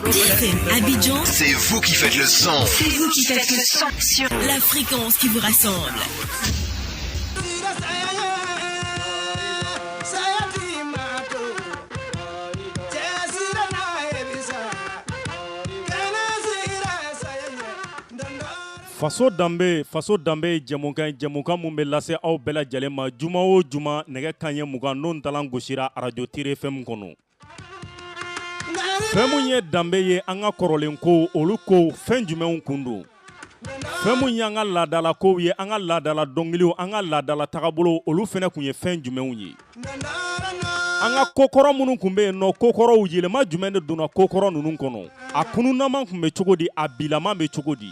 BFM Abidjan, c'est vous qui faites le son. C'est vous qui faites le son sur la fréquence qui vous rassemble. Faso danbe jamukan mun bɛ lase aw bɛɛ lajɛlen ma juma o juma nɛgɛ kanɲɛ 20 n'o ntalan gosira radio Tire FM kɔnɔ. Fɛn mun ye danbe ye an ka kɔrɔlen ko olu ko fɛn jumɛnw kun don. Fɛn mun ye an ka laadala kow ye an ka laadala dɔnkiliw an ka laadala tagabolo olu fɛnɛ kun ye fɛn jumɛnw ye. An ka kokɔrɔ minnu kun bɛ yen nɔ kokɔrɔw yɛlɛma jumɛn de donna kokɔrɔ ninnu kɔnɔ a kununaman kun bɛ cogo di a bilaman bɛ cogo di.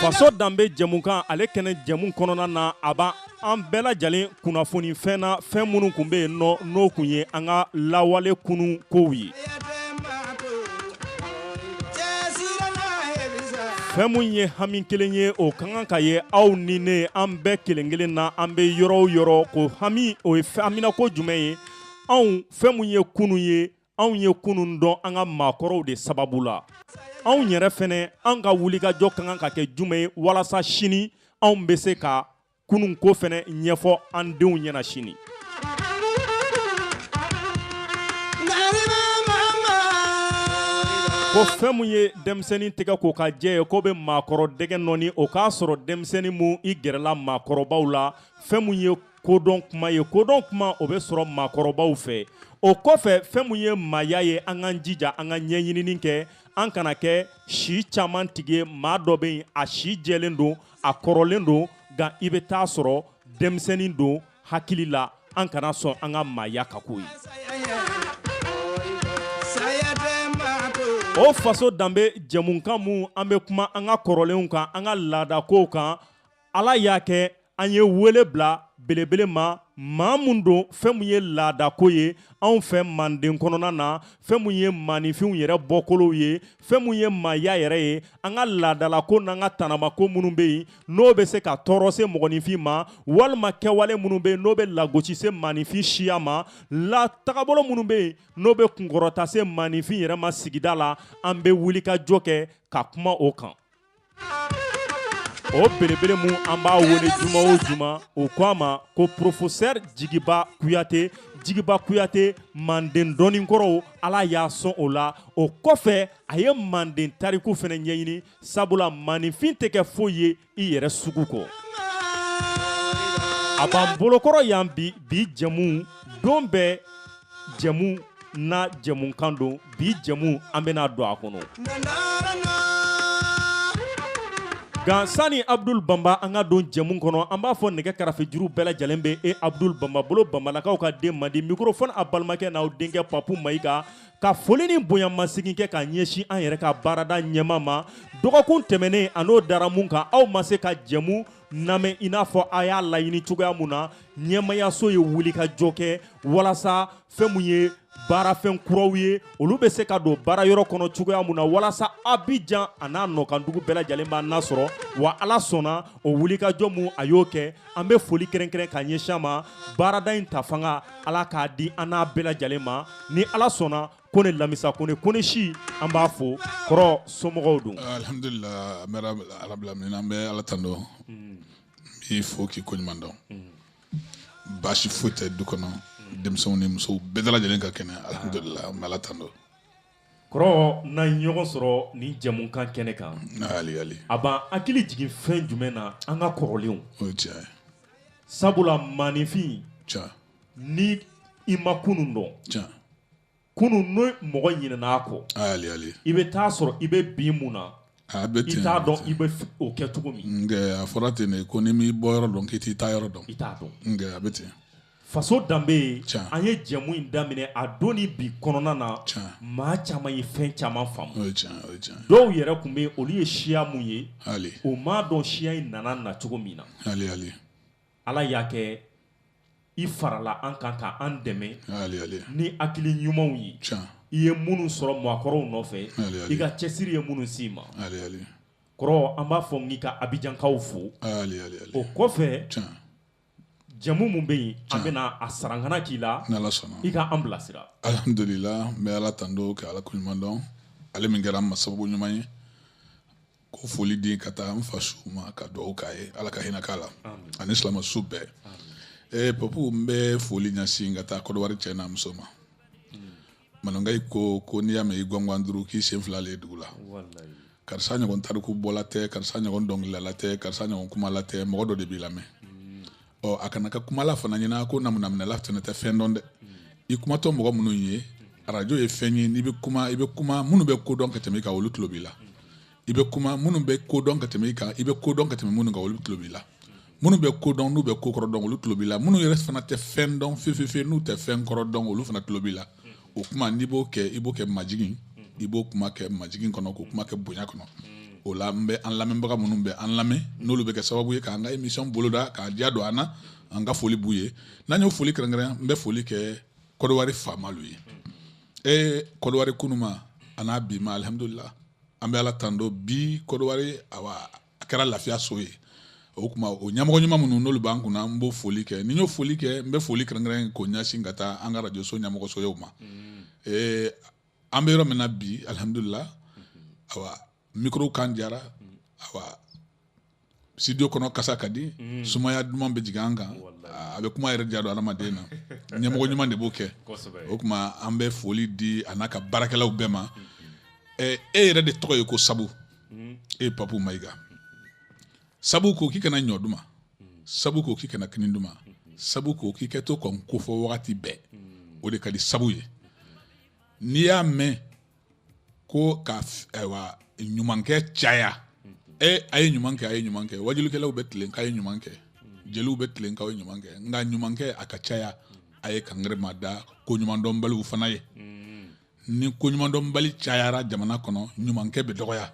Faso danbe jamukan ale kɛnɛ jamu kɔnɔna na a b'a an bɛɛ lajɛlen kunnafoni fɛn na fɛn minnu kun bɛ yen nɔ n'o kun ye an ka lawale kunu kow ye. Fɛn mun ye hami kelen ye o ka kan ka ye aw ni ne an bɛɛ kelen kelen na an bɛ yɔrɔ o yɔrɔ ko hami o ye hamina ko jumɛn ye anw fɛn mun ye kunu ye anw ye kunun dɔn an ka maakɔrɔw de sababu la. Anw yɛrɛ fɛnɛ an ka wulikajɔ ka kan ka kɛ jumɛn ye walasa sini anw bɛ se ka kunun ko fɛnɛ ɲɛfɔ an denw ɲɛna sini. Ko fɛn mun ye denmisɛnnin tigɛ k'o ka jɛ ye k'o bɛ maakɔrɔ dɛgɛ nɔni o k'a sɔrɔ denmisɛnnin mun i gɛrɛla maakɔrɔbaw la fɛn mun ye kodɔn kuma ye kodɔn kuma o bɛ sɔrɔ maakɔrɔbaw fɛ. O kɔfɛ fɛn mun ye maaya ye an k'an jija an ka ɲɛɲinini kɛ an kana kɛ si caman tigi ye maa dɔ bɛ yen a si jɛlen don a kɔrɔlen don nka i bɛ taa sɔrɔ denmisɛnnin don hakili la an kana sɔn an ka maaya ka k'o ye. O faso danbe jamukan mun an bɛ kuma an ka kɔrɔlenw kan an ka laadakow kan Ala y'a kɛ an ye wele bila belebele ma maa mun don fɛn mun ye laadako ye anw fɛ Manden kɔnɔna na fɛn mun ye maanifinw yɛrɛ bɔkolow ye fɛn mun ye maaya yɛrɛ ye an ka laadalako n'an ka tanamako minnu bɛ yen n'o bɛ se ka tɔɔrɔ se mɔgɔninfin ma walima kɛwale minnu bɛ yen n'o bɛ lagosi se maanifin siya ma la tagabolo minnu bɛ yen n'o bɛ kunkɔrɔta se maanifin yɛrɛ ma sigida la an bɛ wulikajɔ kɛ ka kuma o kan. O belebele mun an b'a wele juma o juma o ko a ma ko professeur Jigiba Kuyate Manden dɔnnikɔrɔw Ala y'a sɔn o la o kɔfɛ a ye Manden tariku fɛnɛ ɲɛɲini sabula maanifin tɛ kɛ foyi ye i yɛrɛ sugu kɔ. A b'an bolokɔrɔ yan bi jamu don bɛɛ jamu na jamukan don bi jamu an bɛna don a kɔnɔ. Nka sani Abdul Bamba an ka don jɛmu kɔnɔ an b'a fɔ nɛgɛ karafe juru bɛɛ lajɛlen bɛ e Abdul Bamba bolo Bambalakaw ka den mandi microphone a balimakɛ n'aw denkɛ Papu Mayiga ka foli ni bonyamasegin kɛ ka ɲɛsin an yɛrɛ ka baarada ɲɛma ma dɔgɔkun tɛmɛnen a n'o dara mun kan aw ma se ka jɛmu lamɛn i n'a fɔ a y'a laɲini cogoya mun na ɲɛmayaso ye wulikajɔ kɛ walasa fɛn mun ye baarafɛn kuraw ye olu bɛ se ka don baara yɔrɔ kɔnɔ cogoya mun na walasa Abidjan a n'a nɔkandugu bɛɛ lajɛlen b'a nasɔrɔ wa Ala sɔnna o wulikajɔ mun a y'o kɛ an bɛ foli kɛrɛnkɛrɛn ka ɲɛsin a ma baarada in ta fanga Ala k'a di an n'a bɛɛ lajɛlen ma ni Ala sɔnna ko ne lamisa ko ne si an b'a fo kɔrɔ somɔgɔw don. Alhamdulillah Rabbil alamin an bɛ Ala tando i fo k'i ko ɲuman dɔn baasi foyi tɛ du kɔnɔ denmisɛnw ni musow bɛɛ lajɛlen ka kɛnɛ alhamdulillah an bɛ Ala tando. Kɔrɔ n'an ye ɲɔgɔn sɔrɔ nin jamukan kɛnɛ kan ali a b'an hakili jigin fɛn jumɛn na an ka kɔrɔlenw o ye tiɲɛ ye sabula maanifin ni i ma kunun dɔn kunun n'o mɔgɔ ɲinɛna a kɔ i bɛ taa sɔrɔ i bɛ bi mun na i t'a dɔn i bɛ o kɛ cogo min. Nka a fɔra ten de ko ni m'i bɔ yɔrɔ dɔn k'i t'i taa yɔrɔ dɔn. I t'a dɔn. Nka a bɛ ten. Faso danbe an ye jɛmu in daminɛ a don ni bi kɔnɔna na maa caman ye fɛn caman faamu. O ye tiɲɛ o ye tiɲɛ. Dɔw yɛrɛ tun bɛ olu ye siya mun ye. O m'a dɔn siya in nana na cogo min na. Ala y'a kɛ i farala an kan ka an dɛmɛ ni hakili ɲumanw ye. I ye minnu sɔrɔ mɔgɔkɔrɔw nɔfɛ i ka cɛsiri ye minnu s'i ma kɔrɔ an b'a fɔ n k'i ka Abidjankaw fo o kɔfɛ jamu mun bɛ yen an bɛna a sarangana k'i la i ka an bilasira. Alhamdulillah n bɛ ala tando ka ala koɲuman dɔn ale min kɛra an ma sababu ɲuman ye ko foli di ka taa n fa su ma ka dugawu k'a ye ala ka hinɛ k'a la ani silamɛsu bɛɛ papu n bɛ foli ɲɛsin ka taa Kodowari cɛ n'a muso ma Manongayi ko n'i y'a mɛn i gɔngɔn duuru k'i sen fila le dugu la karisa ɲɔgɔn tariku bɔla tɛ karisa ɲɔgɔn dɔnkilidala tɛ karisa ɲɔgɔn kumala tɛ mɔgɔ dɔ de b'i lamɛn a kana kɛ kumala fana ɲɛna ko namunamina fana tɛ fɛn dɔn dɛ i kumatɔ mɔgɔ minnu ye arajo ye fɛn ye n'i bɛ kuma minnu bɛ ko dɔn ka tɛmɛ i kan olu tulo b'i la i bɛ kuma minnu bɛ ko dɔn ka tɛmɛ i kan i bɛ ko dɔn ka tɛmɛ minnu kan olu tulo b'i la minnu bɛ ko dɔn n'u bɛ ko kɔrɔ dɔn olu tulo b'i la minnu yɛrɛ fana tɛ fɛn dɔn fefe n'u tɛ fɛn kɔrɔ dɔn olu fana tulo b'i la o kuma n'i b'o kɛ i b'o kɛ majigin i b'o kuma kɛ majigin kɔnɔ k'o kuma kɛ bonya kɔnɔ o la n bɛ an lamɛnbaga minnu bɛ an lamɛn n'olu bɛ kɛ sababu ye k'an ka émission boloda k'a diya don an na an ka foli b'u ye n'an y'o foli kɛrɛnkɛrɛn n bɛ foli kɛ Kodowari faamalu ye Kodowari kunuma a n'a bi ma alhamdulillah an bɛ ala tando bi Kodowari a kɛra lafiya so ye o kuma o ɲɛmɔgɔ ɲuman minnu n'olu b'an kunna n b'o foli kɛ ni n y'o foli kɛ n bɛ foli kɛrɛnkɛrɛn k'o ɲɛsin ka taa an ka radio so ɲɛmɔgɔ soyaw ma an bɛ yɔrɔ min na bi alhamdulillah micro kan jara studio kɔnɔ kasa ka di sumaya duman bɛ jigin an kan a bɛ kuma yɛrɛ diya don adamaden na ɲɛmɔgɔ ɲuman de b'o kɛ o kuma an bɛ foli di a n'a ka baarakɛlaw bɛɛ ma e yɛrɛ de tɔgɔ ye ko Sabu e Papu Mayiga Sabu ko k'i kana ɲɔ duma Sabu ko k'i kana kini duma Sabu ko k'i kɛ to kɔn ko fɔ wagati bɛɛ o de ka di Sabu ye n'i y'a mɛn ko ka ɲumankɛ caya a ye ɲuman kɛ wajilikɛlaw bɛ tilen k'a ye ɲuman kɛ jeliw bɛ tilen k'aw ye ɲuman kɛ nka ɲumankɛ a ka caya a ye kangɛrɛ ma da ko ɲumandɔnbaliw fana ye ni ko ɲumandɔnbali cayara jamana kɔnɔ ɲumankɛ bɛ dɔgɔya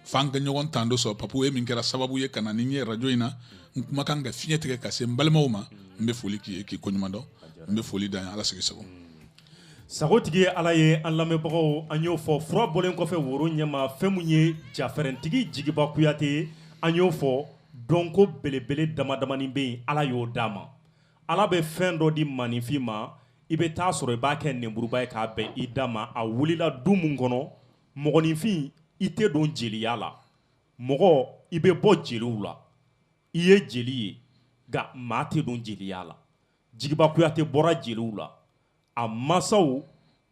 f'an ka ɲɔgɔn tan dɔ sɔrɔ Papu ye min kɛra sababu ye ka na ni n ye radio in na n kumakan ka fiɲɛ tigɛ ka se n balimaw ma n bɛ foli k'i ye k'i ko ɲuman dɔn n bɛ foli da yan ala sigi sago sagotigi ye ala ye an lamɛnbagaw an y'o fɔ fura bɔlen kɔfɛ woro ɲɛma fɛn mun ye jafɛrɛntigi Jigiba Kuyate an y'o fɔ dɔnko belebele damadamanin bɛ yen ala y'o d'a ma ala bɛ fɛn dɔ di maninfin ma i bɛ taa sɔrɔ i b'a kɛ nenburuba ye k'a bɛn i da ma a wulila du mun kɔnɔ mɔgɔninfin i tɛ don jeliya la mɔgɔ i bɛ bɔ jeliw la i ye jeli ye nka maa tɛ don jeliya la Jigiba Kuyate bɔra jeliw la a masaw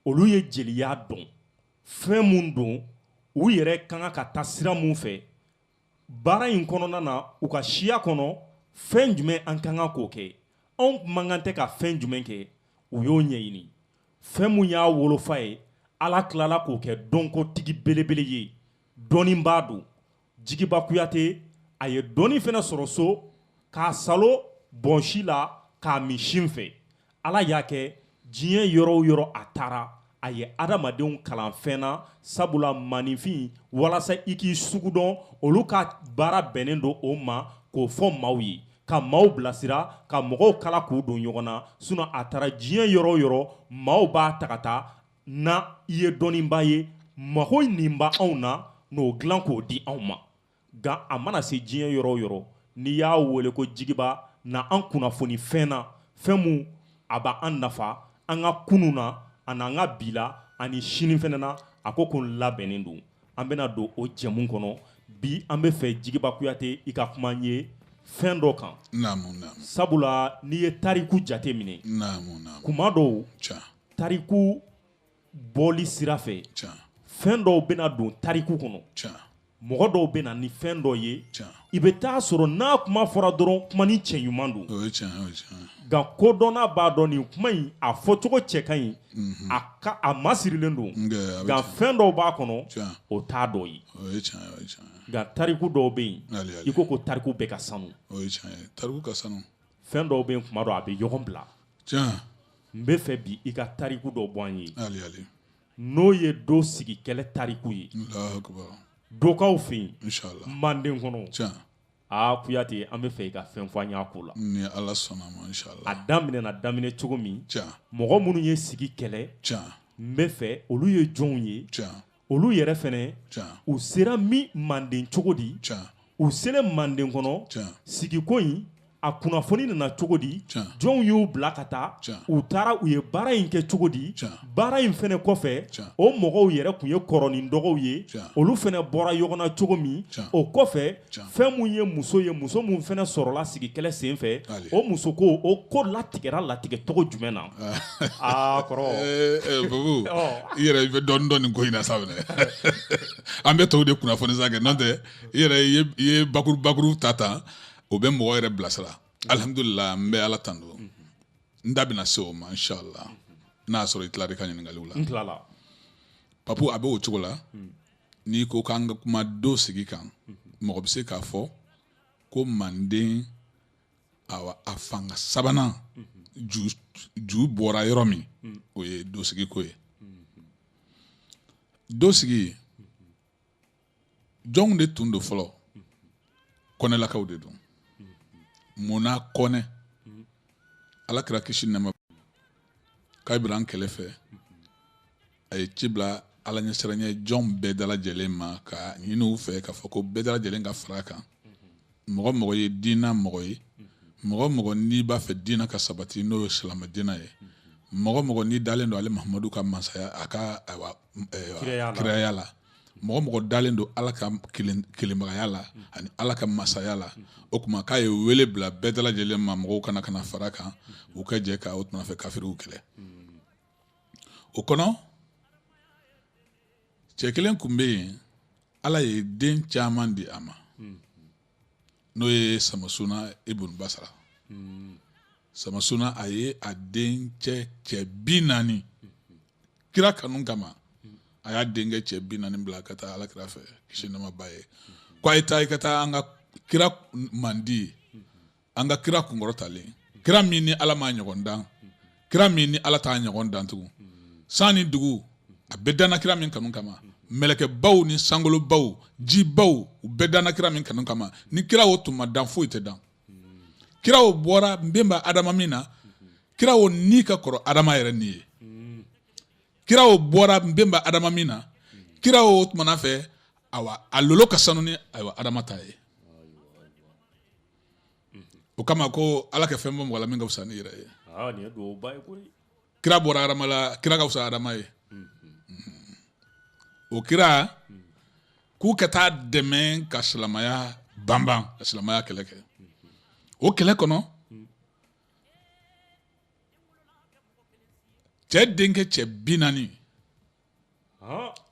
olu ye jeliya dɔn fɛn mun don u yɛrɛ kan ka taa sira mun fɛ baara in kɔnɔna na u ka siya kɔnɔ fɛn jumɛn an kan k'o kɛ anw man kan tɛ ka fɛn jumɛn kɛ u y'o ɲɛɲini fɛn mun y'a wolofa ye ala tilala k'o kɛ dɔnkotigi belebele ye dɔnnibaa don Jigiba Kuyate a ye dɔnni fana sɔrɔ so k'a salo bɔnsi la k'a min sin fɛ ala y'a kɛ diɲɛ yɔrɔ o yɔrɔ a taara a ye adamadenw kalan fɛn na sabula maninfin walasa i k'i sugu dɔn olu ka baara bɛnnen don o ma k'o fɔ maaw ye ka maaw bilasira ka mɔgɔw kala k'u don ɲɔgɔn na sinon a taara diɲɛ yɔrɔ o yɔrɔ maaw b'a ta ka taa na i ye dɔnnibaa ye mago nin b'a anw na n'o dilan k'o di anw ma nka a mana se diɲɛ yɔrɔ o yɔrɔ n'i y'a wele ko Jigiba na an kunnafoni fɛn na fɛn mun a b'an nafa an ka kunun na an'an ka bi la ani sini fana na a ko n labɛnnen don an bɛna don o jɛmu kɔnɔ bi an bɛ fɛ Jigiba Kuyate i ka kuma ye fɛn dɔ kan sabula n'i ye tariku jate minɛ kuma dɔw tariku bɔli sira fɛ fɛn dɔw bɛna don tariku kɔnɔ mɔgɔ dɔw bɛna ni fɛn dɔ ye i bɛ taa sɔrɔ n'a kuma fɔra dɔrɔn kuma ni cɛ ɲuman don nka kodɔnna b'a dɔn nin kuma in a fɔcogo cɛ ka ɲi a masirilen don nka fɛn dɔw b'a kɔnɔ o t'a dɔ ye nka tariku dɔw bɛ yen i ko tariku bɛɛ ka sanu fɛn dɔw bɛ yen kuma dɔw a bɛ ɲɔgɔn bila n bɛ fɛ bi i ka tariku dɔ bɔ an ye n'o ye do sigi kɛlɛ tariku ye dokaw fɛ yen manden kɔnɔ Kuyate an bɛ fɛ i ka fɛn fɔ an y'a ko la ni ala sɔnna ma inshallah a daminɛna daminɛ cogo min mɔgɔ minnu ye sigi kɛlɛ n bɛ fɛ olu ye jɔnw ye olu yɛrɛ fɛnɛ u sera min manden cogo di u selen manden kɔnɔ sigiko in a kunnafoni nana cogo di Tiɲɛ. jɔnw y'u bila ka taa Tiɲɛ. u taara u ye baara in kɛ cogo di Tiɲɛ. baara in fɛnɛ kɔfɛ Tiɲɛ. o mɔgɔw yɛrɛ tun ye kɔrɔ ni dɔgɔw ye Tiɲɛ. olu fɛnɛ bɔra ɲɔgɔn na cogo min Tiɲɛ. o kɔfɛ Tiɲɛ. fɛn mun ye muso mun fɛnɛ sɔrɔla sigi kɛlɛ sen fɛ Allez. o muso ko o ko latigɛra latigɛ cogo jumɛn na kɔrɔ Babu Ɔ. i yɛrɛ i bɛ dɔɔni dɔɔni ko in na sa minɛ an bɛ tɔw de kunnafoni sa kɛ n'o tɛ i yɛrɛ i ye bakuru ta tan o bɛ mɔgɔ yɛrɛ bilasira alihamudulila n bɛ ala tando n da bɛna se o ma inshallah n'a y'a sɔrɔ i tilala i ka ɲininkaliw la n tilala papu a bɛ o cogo la n'i ko k'an ka kuma do sigi kan mɔgɔ bɛ se k'a fɔ ko manden a fanga sabanan ju bɔra yɔrɔ min o ye dosigi ko ye dosigi jɔnw de tun do fɔlɔ kɔnɛlakaw de don munna kɔnɛ ala kɛra kisi nɛma k'a bira an kɛlɛ fɛ a ye ci bila ala ɲɛsiranɲɛ jɔnw bɛɛ dalajɛlen ma ka ɲini u fɛ k'a fɔ ko bɛɛ dalajɛlen ka fara a kan mɔgɔ mɔgɔ ye diina mɔgɔ ye mɔgɔ mɔgɔ n'i b'a fɛ diina ka sabati n'o ye silamɛ diina ye mɔgɔ mɔgɔ n'i dalen don ale mahamadu ka masaya a ka kiraya la mɔgɔ mɔgɔ dalen don ala ka kelenbagaya la ani ala ka masaya la o tuma k'a ye wele bila bɛɛ dalajɛlen ma mɔgɔw kana fara kan u ka jɛ ka o tuma fɛ kafiriw kɛlɛ o kɔnɔ cɛ kelen tun bɛ yen ala ye den caman di a ma n'o ye samasuna ibn basra samasuna a ye a den cɛ 40 kira kanu kama a y'a denkɛ cɛ 40 bila ka taa ala kira fɛ kisi nɛma ba ye ko a ye taa i ka taa an ka kira mandi an ka kira kunkɔrɔtalen kira min ni ala ma ɲɔgɔn dan kira min ni ala t'a ɲɔgɔn dan tugun san ni dugu a bɛɛ danna kira min kanu kama mɛlɛkɛbaw ni sankolobaw jibaw u bɛɛ danna kira min kanu kama ni kira o tun ma dan foyi tɛ dan kira o bɔra nbenba adama min na kira o ni ka kɔrɔ adama yɛrɛ ni ye kira o bɔra nbenba adama min na kira o tumana fɛ a lolo ka sanu ni adama ta ye o kama ko ala ka fɛn bɔ mɔgɔ la min ka fisa ni yɛrɛ ye kira bɔra adama la kira ka fisa adama ye o kira k'u ka taa dɛmɛ ka silamaya banban ka silamaya kɛlɛ kɛ o kɛlɛ kɔnɔ cɛ denkɛ cɛ 40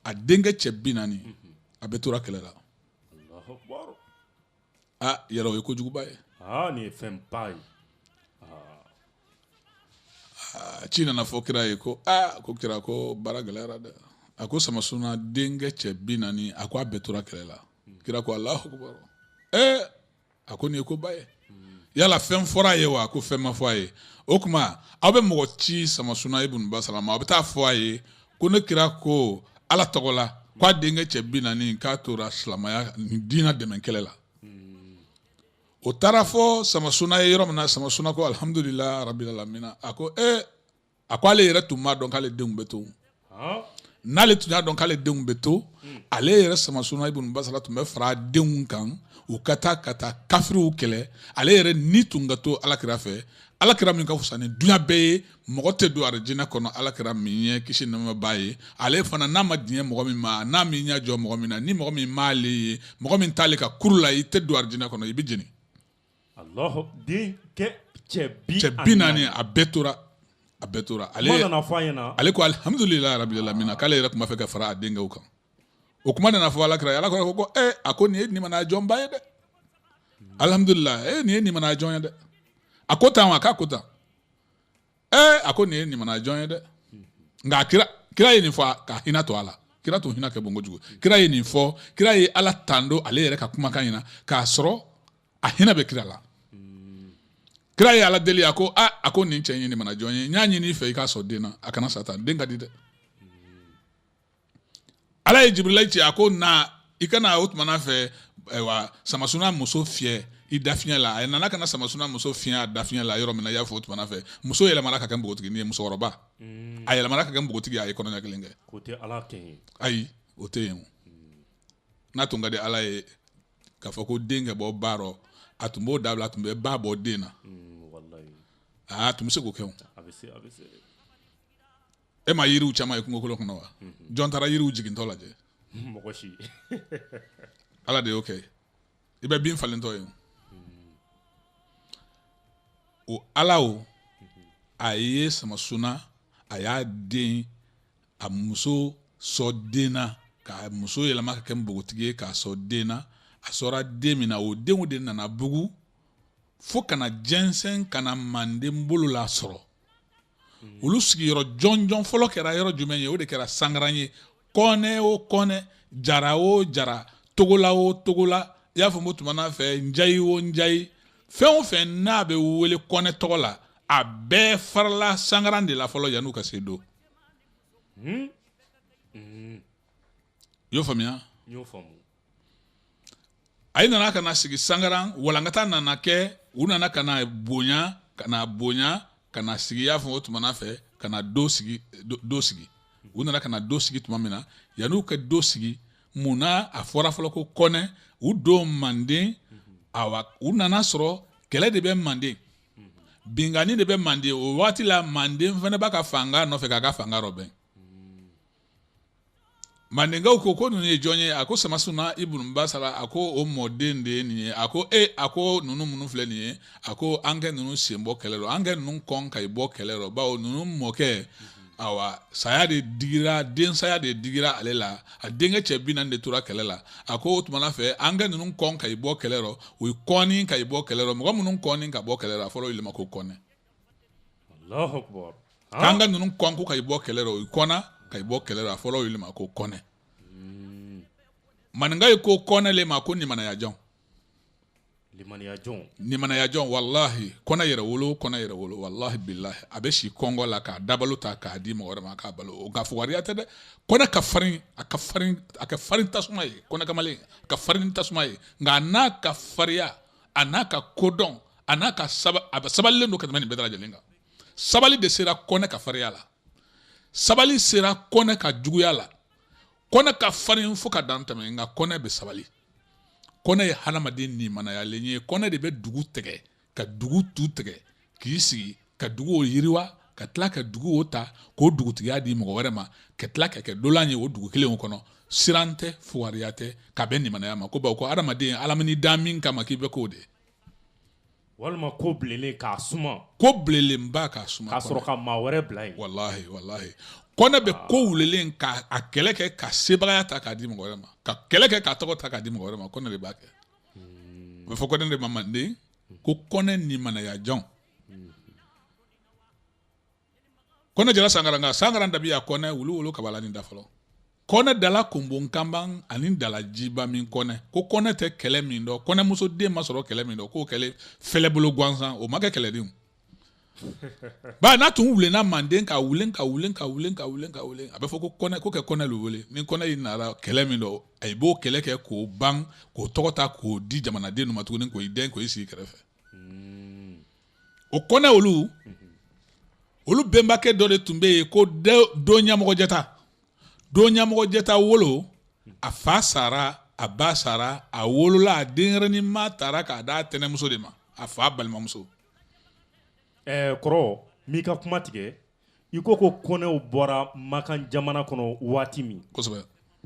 a denkɛ cɛ 40 a bɛ tora kɛlɛ la yɛrɛ o ye kojuguba ye nin ye fɛn ba ye ci nana fɔ kira ye ko kira ko baara gɛlɛyara dɛ a ko samasuna denkɛ cɛ 40 a ko a bɛɛ tora kɛlɛ la kira ko alahu akubar a ko nin ye ko ba ye yala fɛn fɔra a ye wa a ko fɛn ma fɔ a ye o tuma aw bɛ mɔgɔ ci samasuna ibn basra ma aw bɛ taa fɔ a ye ko ne kira ko ala tɔgɔ la k'a denkɛ cɛ 40 k'a tora silamaya ni diina dɛmɛ kɛlɛ la o taara fɔ samasuna ye yɔrɔ min na samasuna ko alhamdulillah rabbil alamin a ko ale yɛrɛ tun b'a dɔn k'ale denw bɛ to n'ale tun y'a dɔn k'ale denw bɛ to ale yɛrɛ samasuna ibn basra tun bɛ fara denw kan u ka taa kafiriw kɛlɛ ale yɛrɛ ni tun ka to alakira fɛ alakira min ka fisa ni dunya bɛɛ ye mɔgɔ tɛ don arijinɛ kɔnɔ alakira min ye kisi nɛɛma b'a ye ale fana n'a ma diɲɛ mɔgɔ min ma n'a min ɲɛ jɔ mɔgɔ min na ni mɔgɔ min m'ale ye mɔgɔ min t'ale ka kuru la i tɛ don arijinɛ kɔnɔ i bɛ jeni denkɛ cɛ 40 a bɛɛ tora ale ko alhamdulillah rabbil alamin k'ale yɛrɛ tun b'a fɛ ka fara a denkɛw kan o kuma nana fɔ alakira ko a ko nin ye nimana jɔn ba ye dɛ alhamdulillah nin ye nimana jɔn ye dɛ a ko tan wa k'a ko tan a ko nin ye nimana jɔn ye dɛ nka kira ye nin fɔ ka hinɛ to a la kira tun hinɛ kɛ bon kojugu kira ye nin fɔ kira ye ala tando ale yɛrɛ ka kumakan in na k'a sɔrɔ a hinɛ bɛ kira la kira ye ala deli a ko nin cɛ in ye nimana jɔn ye n y'a ɲini i fɛ i k'a sɔrɔ den na a kana sa tan den ka di dɛ ala ye jibirila ci a ko i kana o tumana fɛ samasuna muso fiyɛ i dafiɲɛ la a nana kana samasuna muso fiyɛ a dafiɲɛ la yɔrɔ min na i y'a fɔ o tumana fɛ muso yɛlɛmana ka kɛ npogotigi ye musokɔrɔba a yɛlɛmana ka kɛ npogotigi a ye kɔnɔɲɛ 1 kɛ o tɛ ala kɛ ye ayi o tɛ yen n'a tun ka di ala ye k'a fɔ ko den ka bɔ baarɔ a tun b'o dabila a tun bɛ ba bɔ den na tun bɛ se k'o kɛ o e ma yiriw caman ye kungokolo kɔnɔ wa jɔn taara yiriw jigintɔ lajɛ mɔgɔ si ala de y'o kɛ i bɛ bin falentɔ ye o ala o a ye samasuna a y'a den a muso sɔ den na ka muso yɛlɛma ka kɛ npogotigi ye k'a sɔ den na a sɔra den min na o denw de nana bugu fo kana jɛnsɛn kana manden bolo la sɔrɔ olu sigiyɔrɔ jɔnjɔn fɔlɔ kɛra yɔrɔ jumɛn ye o de kɛra sangaran ye kɔnɛ o kɔnɛ jara o jara togola o togola i y'a fɔ mo tuma na fɛ njayi o njayi fɛn o fɛn n'a bɛ wele kɔnɛ tɔgɔ la a bɛɛ farala sangaran de la fɔlɔ yan'u ka se don i y'o faamuya a nana ka na sigi sangaran walankata nana kɛ u nana ka na bonya ka na sigi i y'a fɔ o tuma na fɛ ka na do sigi u nana ka na do sigi tuma min na yan'u ka do sigi munna a fɔra fɔlɔ ko kɔnɛ u don manden u nana sɔrɔ kɛlɛ de bɛ manden bingani de bɛ manden o waati la manden fana b'a ka fanga nɔfɛ k'a ka fanga rɔ bɛn mandenkaw ko ninnu ye jɔn ye a ko samasuna ibn basara a ko o mɔden de ye nin ye a ko a ko ninnu minnu filɛ nin ye a ko an kɛ ninnu sen bɔ kɛlɛ rɔ an kɛ ninnu kɔn ka i bɔ kɛlɛ rɔ bawo ninnu mɔkɛ awa saya de digira densaya de digira ale la a denkɛ cɛ 40 de tora kɛlɛ la a ko o tuma na fɛ an kɛ ninnu kɔn ka i bɔ kɛlɛ rɔ u ye kɔni ka i bɔ kɛlɛ rɔ mɔgɔ minnu kɔni ka bɔ kɛlɛ rɔ a fɔlɔ yɛlɛma ko kɔnɛ Allahu Akbar k'an ka ninnu kɔn ko ka i bɔ kɛlɛ rɔ u ye kɔnna ka i bɔ kɛlɛ rɔ a fɔlɔ yɛlɛma ko kɔnɛ maninka ye ko kɔnɛ le ma ko limanaya jɔn wallahi kɔnɛ yɛrɛ wolo wallahi billahi a bɛ si kɔngɔ la k'a dabalo ta k'a di mɔgɔ wɛrɛ ma k'a balo o nka fugariya tɛ dɛ kɔnɛ ka farin a ka farin tasuma ye kɔnɛ kamalen a ka farin tasuma ye nka a n'a ka fariya a n'a ka kodɔn a n'a ka a sabalilen don ka tɛmɛ nin bɛɛ lajɛlen kan sabali de sera kɔnɛ ka fariya la sabali sera kɔnɛ ka juguya la kɔnɛ ka farin fo ka dan tɛmɛ nka kɔnɛ bɛ sabali kɔnɛ ye hadamaden nimanayalen ye kɔnɛ de bɛ dugu tigɛ ka dugu tu tigɛ k'i sigi ka dugu o yiriwa ka tila ka dugu o ta k'o dugutigiya di mɔgɔ wɛrɛ ma ka tila ka kɛ dolan ye o dugu kelen kɔnɔ siran tɛ fugariya tɛ ka bɛn nimanaya ma ko bawo ko hadamaden ala min da min kama k'i bɛ k'o de walima ko bilenlen k'a suma ko bilenlenba k'a suma k'a sɔrɔ ka maa wɛrɛ bila yen wallahi kɔnɛ bɛ ko wulelen ka a kɛlɛ kɛ ka sebagaya ta k'a di mɔgɔ wɛrɛ ma ka kɛlɛ kɛ k'a tɔgɔ ta k'a di mɔgɔ wɛrɛ ma kɔnɛ de b'a kɛ o bɛ fɔ kɔnɛ de ma manden ko kɔnɛ nimanaya jɔn kɔnɛ jara sangaran dabiya kɔnɛ wulu kabalanin da fɔlɔ kɔnɛ dala kunbon kanban ani dala jiba min kɔnɛ ko kɔnɛ tɛ kɛlɛ min dɔn kɔnɛ muso den ma sɔrɔ kɛlɛ min dɔn k'o kɛlɛ fɛlɛbolo gansan o ma kɛ kɛlɛdenw ba n'a tun wulenna manden ka wulen a bɛ fɔ ko kɔnɛ ko kɛ kɔnɛ lu wele ni kɔnɛ yi nara kɛlɛ min dɔn a b'o kɛlɛ kɛ k'o ban k'o tɔgɔ ta k'o di jamanaden ma tuguni k'o den k'o sigi kɛrɛfɛ o kɔnɛ olu bɛnbakɛ dɔ de tun bɛ yen ko don ɲɛmɔgɔ jɛta wolo a fa sara a ba sara a wolola a denyɛrɛnin ma taara k'a d'a tɛnɛmuso de ma a fa balimamuso kɔrɔ m'i ka kuma tigɛ i ko kɔnɛw bɔra Makan jamana kɔnɔ waati min kosɛbɛ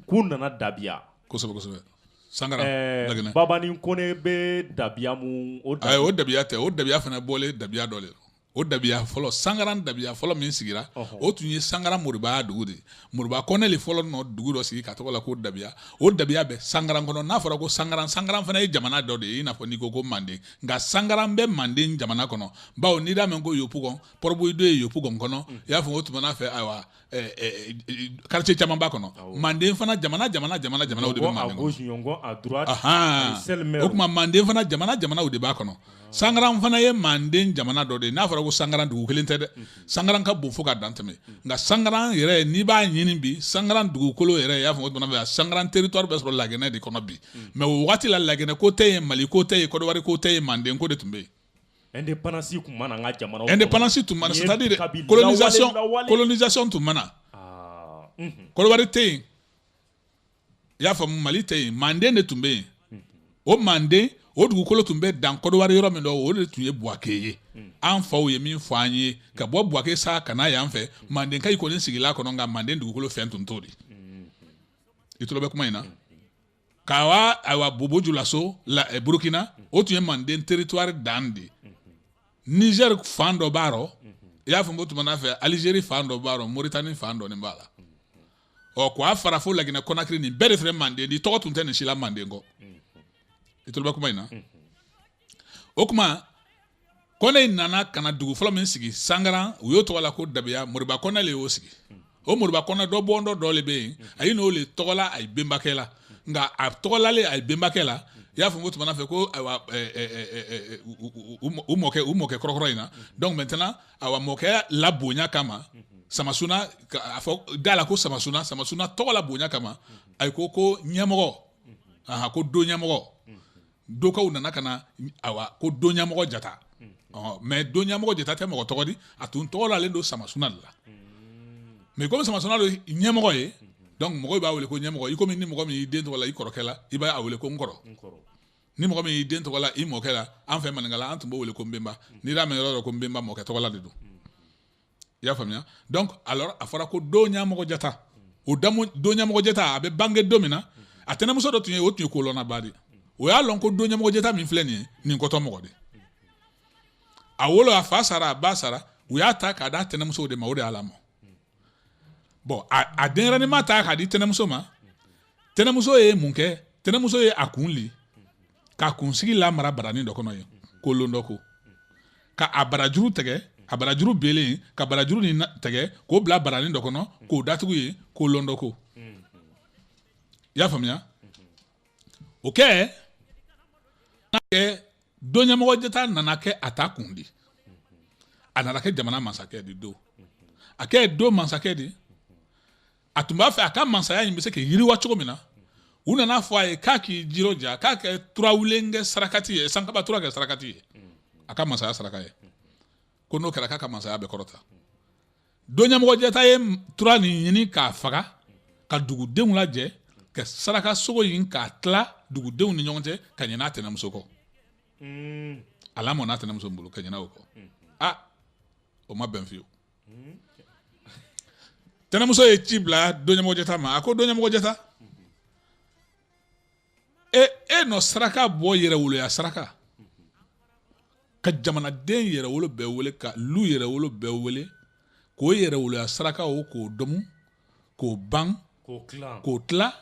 k'u nana dabiya kosɛbɛ sangaran Laginɛ baba ni kɔnɛ bɛ dabiya mun o dabiya tɛ o dabiya fana bɔlen dabiya dɔ le o dabiya fɔlɔ sangaran dabiya fɔlɔ min sigira o tun ye sangaran moribaya dugu de moriba kɔnɛ le fɔlɔ nɔ dugu dɔ sigi ka tɔgɔ la ko dabiya o dabiya bɛ sangaran kɔnɔ n'a fɔra ko sangaran fana ye jamana dɔ de ye i n'a fɔ n'i ko manden nka sangaran bɛ manden jamana kɔnɔ bawo n'i d'a mɛn ko yopugɔn pɔrɔboyido ye yopugɔn kɔnɔ i y'a fɔ o tuma na fɛ ayiwa quartier caman b'a kɔnɔ manden fana jamanaw de bɛ manden kɔnɔ o tuma manden fana jamanaw de b'a kɔnɔ sangaran fana ye manden jamana dɔ de ye n'a fɔra ko sangaran dugu kelen tɛ dɛ sangaran ka bon fo ka dan tɛmɛ nka sangaran yɛrɛ n'i b'a ɲini bi sangaran dugukolo yɛrɛ i y'a fɔ o tuma na sangaran territoire bɛ sɔrɔ Laginɛ de kɔnɔ bi mais o waati la Laginɛ ko tɛ yen Mali ko tɛ yen Côte d'Ivoire ko tɛ yen manden ko de tun bɛ yen indépendance tun mana an ka jamana indépendance tun mana c'est-à-dire colonisation tun mana Côte d'Ivoire tɛ yen i y'a faamu Mali tɛ yen manden de tun bɛ yen o manden o dugukolo tun bɛ dan Kodowari yɔrɔ min dɔ o de tun ye Buwake ye an faw ye min fɔ an ye ka bɔ Buwake sa ka na yan fɛ Mandenka kɔni sigila kɔnɔ nka Manden dugukolo fɛn tun t'o de i tulo bɛ kuma in na kawa awa Bobo Dioulasso la Burkina o tun ye Manden territoire dan de Niger fan dɔ b'a rɔ i y'a faamu tuma fɛ Algérie fan dɔ b'a rɔ Mauritanie fan dɔ nin b'a la ɔ ko a fara fo Laginɛ Conakry nin bɛɛ de filɛ Manden di tɔgɔ tun tɛ nin si la Manden kɔ i tulo bɛ kuma in na o kuma Kɔnɛ nana kana dugu fɔlɔ min sigi Sangaran u y'o tɔgɔ la ko Dabiya Moriba Kɔnɛ le y'o sigi o Moriba Kɔnɛ dɔ bɔndɔ dɔ le bɛ yen a ye n'o le tɔgɔla a ye benbakɛ la nka a tɔgɔlalen a ye benbakɛ la i y'a faamu tuma fɛ ko ayiwa u mɔkɛ kɔrɔkɔrɔ in na donc maintenant awa mɔkɛya la bonya kama Samasuna a fɔ da la ko Samasuna tɔgɔ la bonya kama ayi ko ɲɛmɔgɔ ko do ɲɛmɔgɔ dokaw nana kana awa ko do ɲɛmɔgɔ Jata mais do ɲɛmɔgɔ Jata tɛ mɔgɔ tɔgɔ di a tun tɔgɔlalen don Samasuna de la mais comme Samasuna do ɲɛmɔgɔ ye donc mɔgɔ b'a wele ko ɲɛmɔgɔ i komi ni mɔgɔ min y'i den tɔgɔ la i kɔrɔkɛ la i b'a wele ko nkɔrɔ ni mɔgɔ min y'i den tɔgɔ la i mɔkɛ la an fɛ maninkala an tun b'o wele ko nbenba n'i y'a mɛn yɔrɔ dɔ ko nbenba mɔkɛ tɔgɔ la de don i y'a faamuya donc alors a fɔra ko do ɲɛmɔgɔ Jata o do ɲɛmɔgɔ Jata a bɛ bange don min na a tɛnɛmuso dɔ tun ye o tun ye kolɔnaba de o y'a lɔn ko do ɲɛmɔgɔ Jata min filɛ nin ye nin kɔtɔ mɔgɔ de a wolo a fa sara a ba sara u y'a ta k'a d'a tɛnɛmuso de ma o de y'a lamɔ bon a denyɛrɛnin ma ta k'a di tɛnɛmuso ma tɛnɛmuso ye mun kɛ tɛnɛmuso ye a kun li k'a kunsigi lamara baranin dɔ kɔnɔ ye kolon dɔ ko ka a barajuru tigɛ a barajuru belen ka barajuru nin tigɛ k'o bila baranin dɔ kɔnɔ k'o datugu ye kolon dɔ ko i y'a faamuya o kɛ do ɲɛmɔgɔ Jata nana kɛ a ta kun di a nana kɛ jamana masakɛ de do a kɛ do masakɛ de a tun b'a fɛ a ka masaya in bɛ se ka yiriwa cogo min na u nana fɔ a ye k'a k'i jiroja k'a kɛ turawulenkɛ sarakati ye sankaba tura kɛ sarakati ye a ka masaya saraka ye ko n'o kɛra k'a ka masaya bɛ kɔrɔta do ɲɛmɔgɔ Jata ye tura nin ɲini k'a faga ka dugudenw lajɛ ka saraka sogo in k'a tila dugudenw ni ɲɔgɔn cɛ ka ɲin'a tɛnɛmuso kɔ a lamɔna n'a tɛnɛmuso bolo ka ɲin'a o kɔ o ma bɛn fiyewu tɛnɛmuso ye ci bila do ɲɛmɔgɔ Jata ma a ko do ɲɛmɔgɔ Jata e nɔ saraka bɔ yɛrɛwoloya saraka ka jamanaden yɛrɛwolo bɛɛ wele ka lu yɛrɛwolo bɛɛ wele k'o yɛrɛwoloya saraka o k'o dɔmu k'o ban k'o tila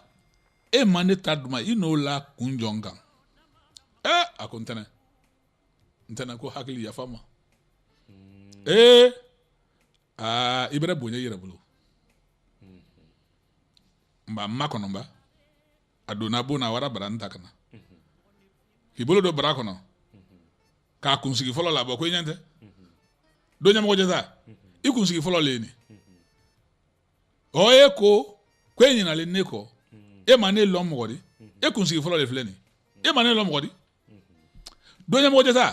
e man ne ta duma i n'o la kun jɔn kan a ko ntɛnɛn ko hakili yafa ma i bɛrɛ bonya yɛrɛ bolo nba ma kɔnɔ ba a donna bon na wara bara nta kana k'i bolo don bara kɔnɔ k'a kunsigi fɔlɔ la bɔ ko i ɲɛ tɛ do ɲɛmɔgɔ Jata i kunsigi fɔlɔ le ni e ko e ɲinalen ne kɔ e ma ne lɔn mɔgɔ di e kunsigi fɔlɔ le filɛ nin e ma ne lɔn mɔgɔ di do ɲɛmɔgɔ Jata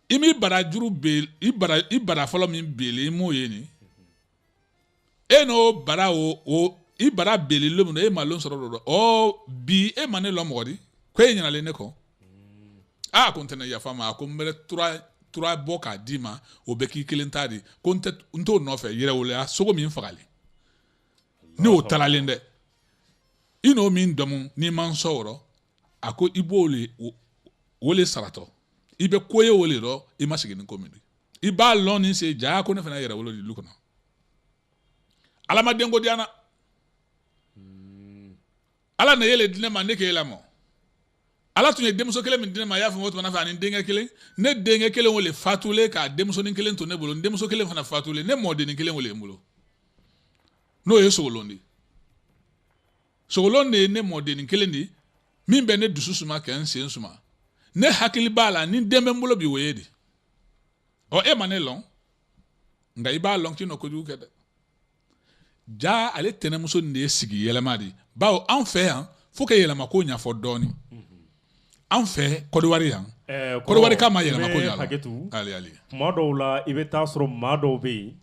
i mi barajuru be i bara fɔlɔ min bele i m'o ye nin e n'o bara o i bara bele lo min e ma lɔn sɔrɔ dɔ bi e ma ne lɔn mɔgɔ di ko e ɲinalen ne kɔ ko n tɛna yafa ma a ko n bɛ tura bɔ k'a d'i ma o bɛ k'i kelen ta de ko n t'o nɔfɛ yɛrɛwoloya sogo min fagali ne y'o talalen dɛ i n'o min dɔmu n'i ma n sɔrɔ a ko i b'o le saratɔ i bɛ ko ye o le rɔ i ma segin ni ko min i b'a lɔn nin se jaa ko ne fana yɛrɛwolo di lu kɔnɔ ala ma denko di yan na ala na yɛlɛ di ne ma ne k'e lamɔ ala tun ye denmuso kelen min di ne ma i y'a fɔ o tuma fɛ ani denkɛ kelen ne denkɛ kelen o le fatulen k'a denmusonin kelen to ne bolo n denmuso kelen fana fatulen ne mɔdennin kelen o le n bolo n'o ye Sogolon de Sogolon de ye ne mɔdennin kelen de min bɛ ne dusu suma kɛ n sen suma ne hakili b'a la ni den bɛ n bolo bi o ye de e ma ne lɔn nka i b'a lɔn k'i nɔ kojugu kɛ dɛ jaa ale tɛnɛmuso nin de ye sigi yɛlɛma de bawo anw fɛ yan fo ka yɛlɛma ko ɲɛfɔ dɔɔnin an fɛ Kodowari yan Kodowari k'a ma yɛlɛma ko ɲɛfɔ kuma dɔw la i bɛ taa sɔrɔ maa dɔw bɛ yen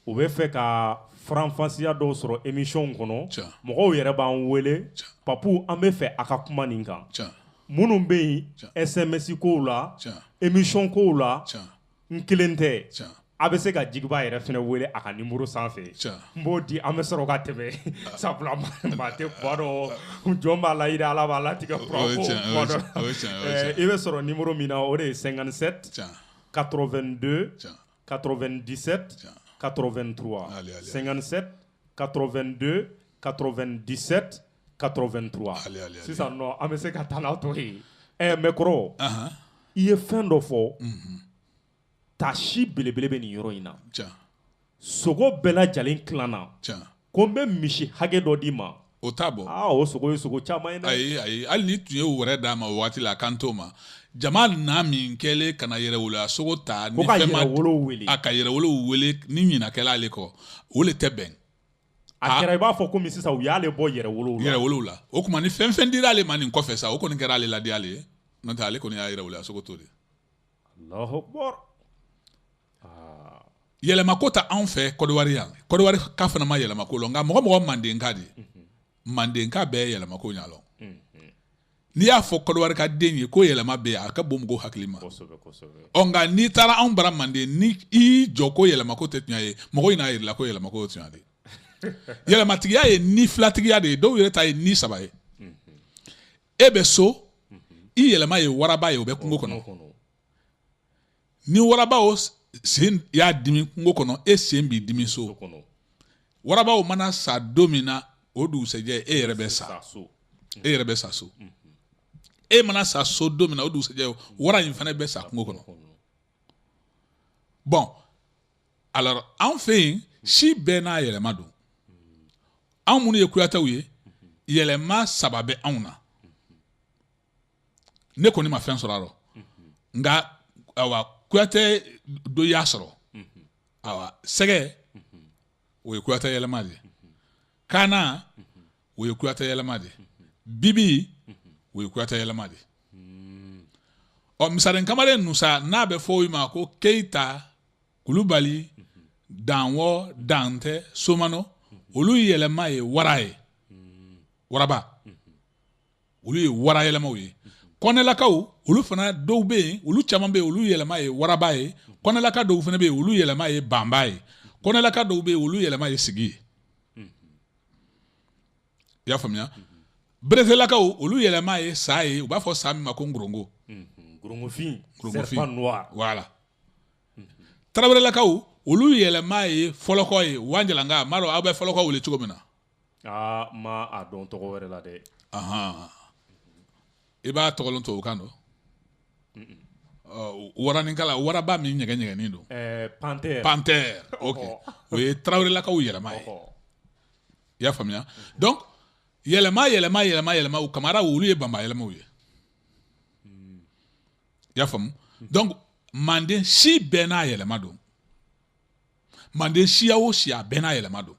u bɛ fɛ ka faranfasiya dɔw sɔrɔ émission kɔnɔ mɔgɔw yɛrɛ b'an wele Papu an bɛ fɛ a ka kuma nin kan minnu bɛ yen SMS kow la émission kow la n kelen tɛ a bɛ se ka Jigiba yɛrɛ fana wele a ka numéro sanfɛ n b'o di an bɛ sɔrɔ ka tɛmɛ sabula maa tɛ kuma dɔn jɔn b'a la yira Ala b'a latigɛ fura ko kuma dɔn i bɛ sɔrɔ numéro min na o de ye 57 82 97 83 57 82 97 83 sisan nɔ an bɛ se ka taa n'aw tɔ ye mais kɔrɔ i ye fɛn dɔ fɔ tasi belebele bɛ nin yɔrɔ in na sogo bɛɛ lajɛlen tilanna ko n bɛ misi hakɛ dɔ d'i ma o t'a bɔ o sogo ye sogo caman ye dɛ ayi hali ni tun ye wɛrɛ d'a ma o waati la a kan t'o ma jama na min kɛlen kana yɛrɛwolo a sogo ta ni fɛn ma a ka yɛrɛwolo wele ni ɲinakɛla ale kɔ o le tɛ bɛn a kɛra i b'a fɔ komi sisan u y'ale bɔ yɛrɛwolo la o tuma ni fɛn fɛn dira ale ma nin kɔfɛ sa o kɔni kɛra ale ladi ale ye n'o tɛ ale kɔni y'a yɛrɛwolo a sogo to de Allahu Akbar yɛlɛma ko ta anw fɛ Kɔdiwari yan Kɔdiwari ka fana ma yɛlɛma ko lɔ nka mɔgɔ mandenka de mandenka bɛɛ yɛlɛma ko ɲa lɔ n'i y'a fɔ Kɔdiwari ka den ye ko yɛlɛma bɛ yen a ka bon mɔgɔw hakili ma nka n'i taara anw bara Manden ni i jɔ ko yɛlɛma ko tɛ tiɲɛ ye mɔgɔw n'a yɛrɛ la ko yɛlɛma ko tiɲɛ de yɛlɛmatigiya ye ni filatigiya de ye dɔw yɛrɛ ta ye ni saba ye e bɛ so i yɛlɛma ye waraba ye o bɛ kungo kɔnɔ ni waraba o sen y'a dimi kungo kɔnɔ e sen b'i dimi so warabaw mana sa don min na o dugusɛjɛ e yɛrɛ bɛ sa so e mana sa so don min na o dugusɛjɛ wara in fana bɛ sa kungo kɔnɔ bon alors anw fɛ yen si bɛɛ n'a yɛlɛma don anw minnu ye Kuyataw ye yɛlɛma saba bɛ anw na ne kɔni ma fɛn sɔrɔ a rɔ nka awa Kuyatɛ dɔ y'a sɔrɔ awa sɛgɛ o ye Kuyatɛ yɛlɛma de Kana o ye Kuyatɛ yɛlɛma de Bibi o ye Kuyatɛ yɛlɛma de misalen kamalen nusa n'a bɛ fɔ o ma ko Keita Kulubali Danwɔ Dantɛ Somano olu yɛlɛma ye wara ye waraba olu ye wara yɛlɛmaw ye Kɔnɛlakaw olu fana dɔw bɛ yen olu caman bɛ yen olu yɛlɛma ye waraba ye Kɔnɛlaka dɔw fana bɛ yen olu yɛlɛma ye banba ye Kɔnɛlaka dɔw bɛ yen olu yɛlɛma ye sigi ye i y'a faamuya Beretelakaw olu yɛlɛma ye sa ye u b'a fɔ sa min ma ko ngorongo gorongofin serpent noir voilà Tarawelelakaw olu yɛlɛma ye fɔlɔkɔ ye Wanjalanga m'a dɔn aw bɛ fɔlɔkɔ wele cogo min na ma a dɔn tɔgɔ wɛrɛ la dɛ i b'a tɔgɔlon tubabukan dɔn waraninkala waraba min ɲɛgɛnnen don panthère ok o ye Tarawelelakaw yɛlɛma ye i y'a faamuya donc yɛlɛma u kamara olu ye banba yɛlɛmaw ye i y'a faamu donc Manden si bɛɛ n'a yɛlɛma don Manden siya o siya bɛɛ n'a yɛlɛma don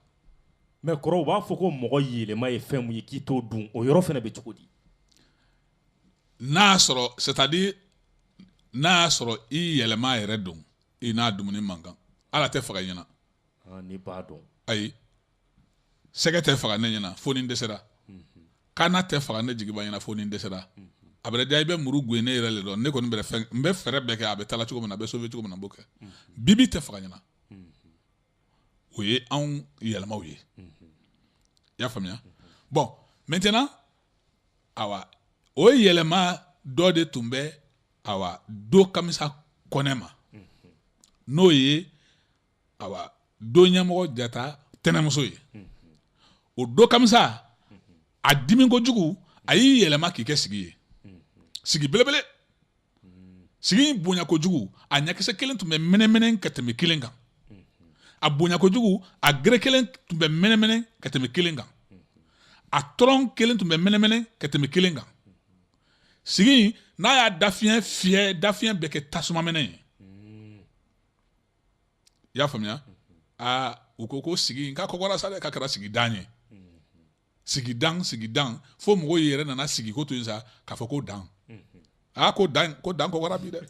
mais kɔrɔ u b'a fɔ ko mɔgɔ yɛlɛma ye fɛn mun ye k'i t'o dun o yɔrɔ fana bɛ cogo di n'a sɔrɔ c'est-à-dire n'a sɔrɔ i yɛlɛma yɛrɛ don i n'a dumuni man kan ala tɛ faga ɲɛna ni b'a dɔn ayi sɛgɛ tɛ faga ne ɲɛna fo ni n dɛsɛra Kana tɛ faga ne Jigiba ɲɛna fo ni n dɛsɛra a bɛ diya i bɛ muru guwe ne yɛrɛ le dɔn ne kɔni n bɛ fɛɛrɛ bɛɛ kɛ a bɛ taa cogo min na a bɛ sauver cogo min na n b'o kɛ Bibi tɛ faga ɲɛna o ye anw yɛlɛmaw ye i y'a faamuya bon maintenant awa o yɛlɛma dɔ de tun bɛ awa Do Kamisa Kɔnɛ ma n'o ye awa Do ɲɛmɔgɔ Jata tɛnɛmuso ye o Do Kamisa a dimi kojugu a y'i yɛlɛma k'i kɛ sigi ye sigi belebele sigi bonya kojugu a ɲɛkisɛ kelen tun bɛ mɛnɛmɛnɛ ka tɛmɛ kelen kan a bonya kojugu a gere kelen tun bɛ mɛnɛmɛnɛ ka tɛmɛ kelen kan a tɔrɔn kelen tun bɛ mɛnɛmɛnɛ ka tɛmɛ kelen kan sigi n'a y'a dafiɲɛ bɛɛ kɛ tasuma mɛnɛ ye i y'a faamuya u ko sigi k'a kɔkɔra sa dɛ k'a kɛra sigi dan ye sigi dan fo mɔgɔw yɛrɛ nana sigi ko to yen sa k'a fɔ ko dan ko dan kɔkɔra bi dɛ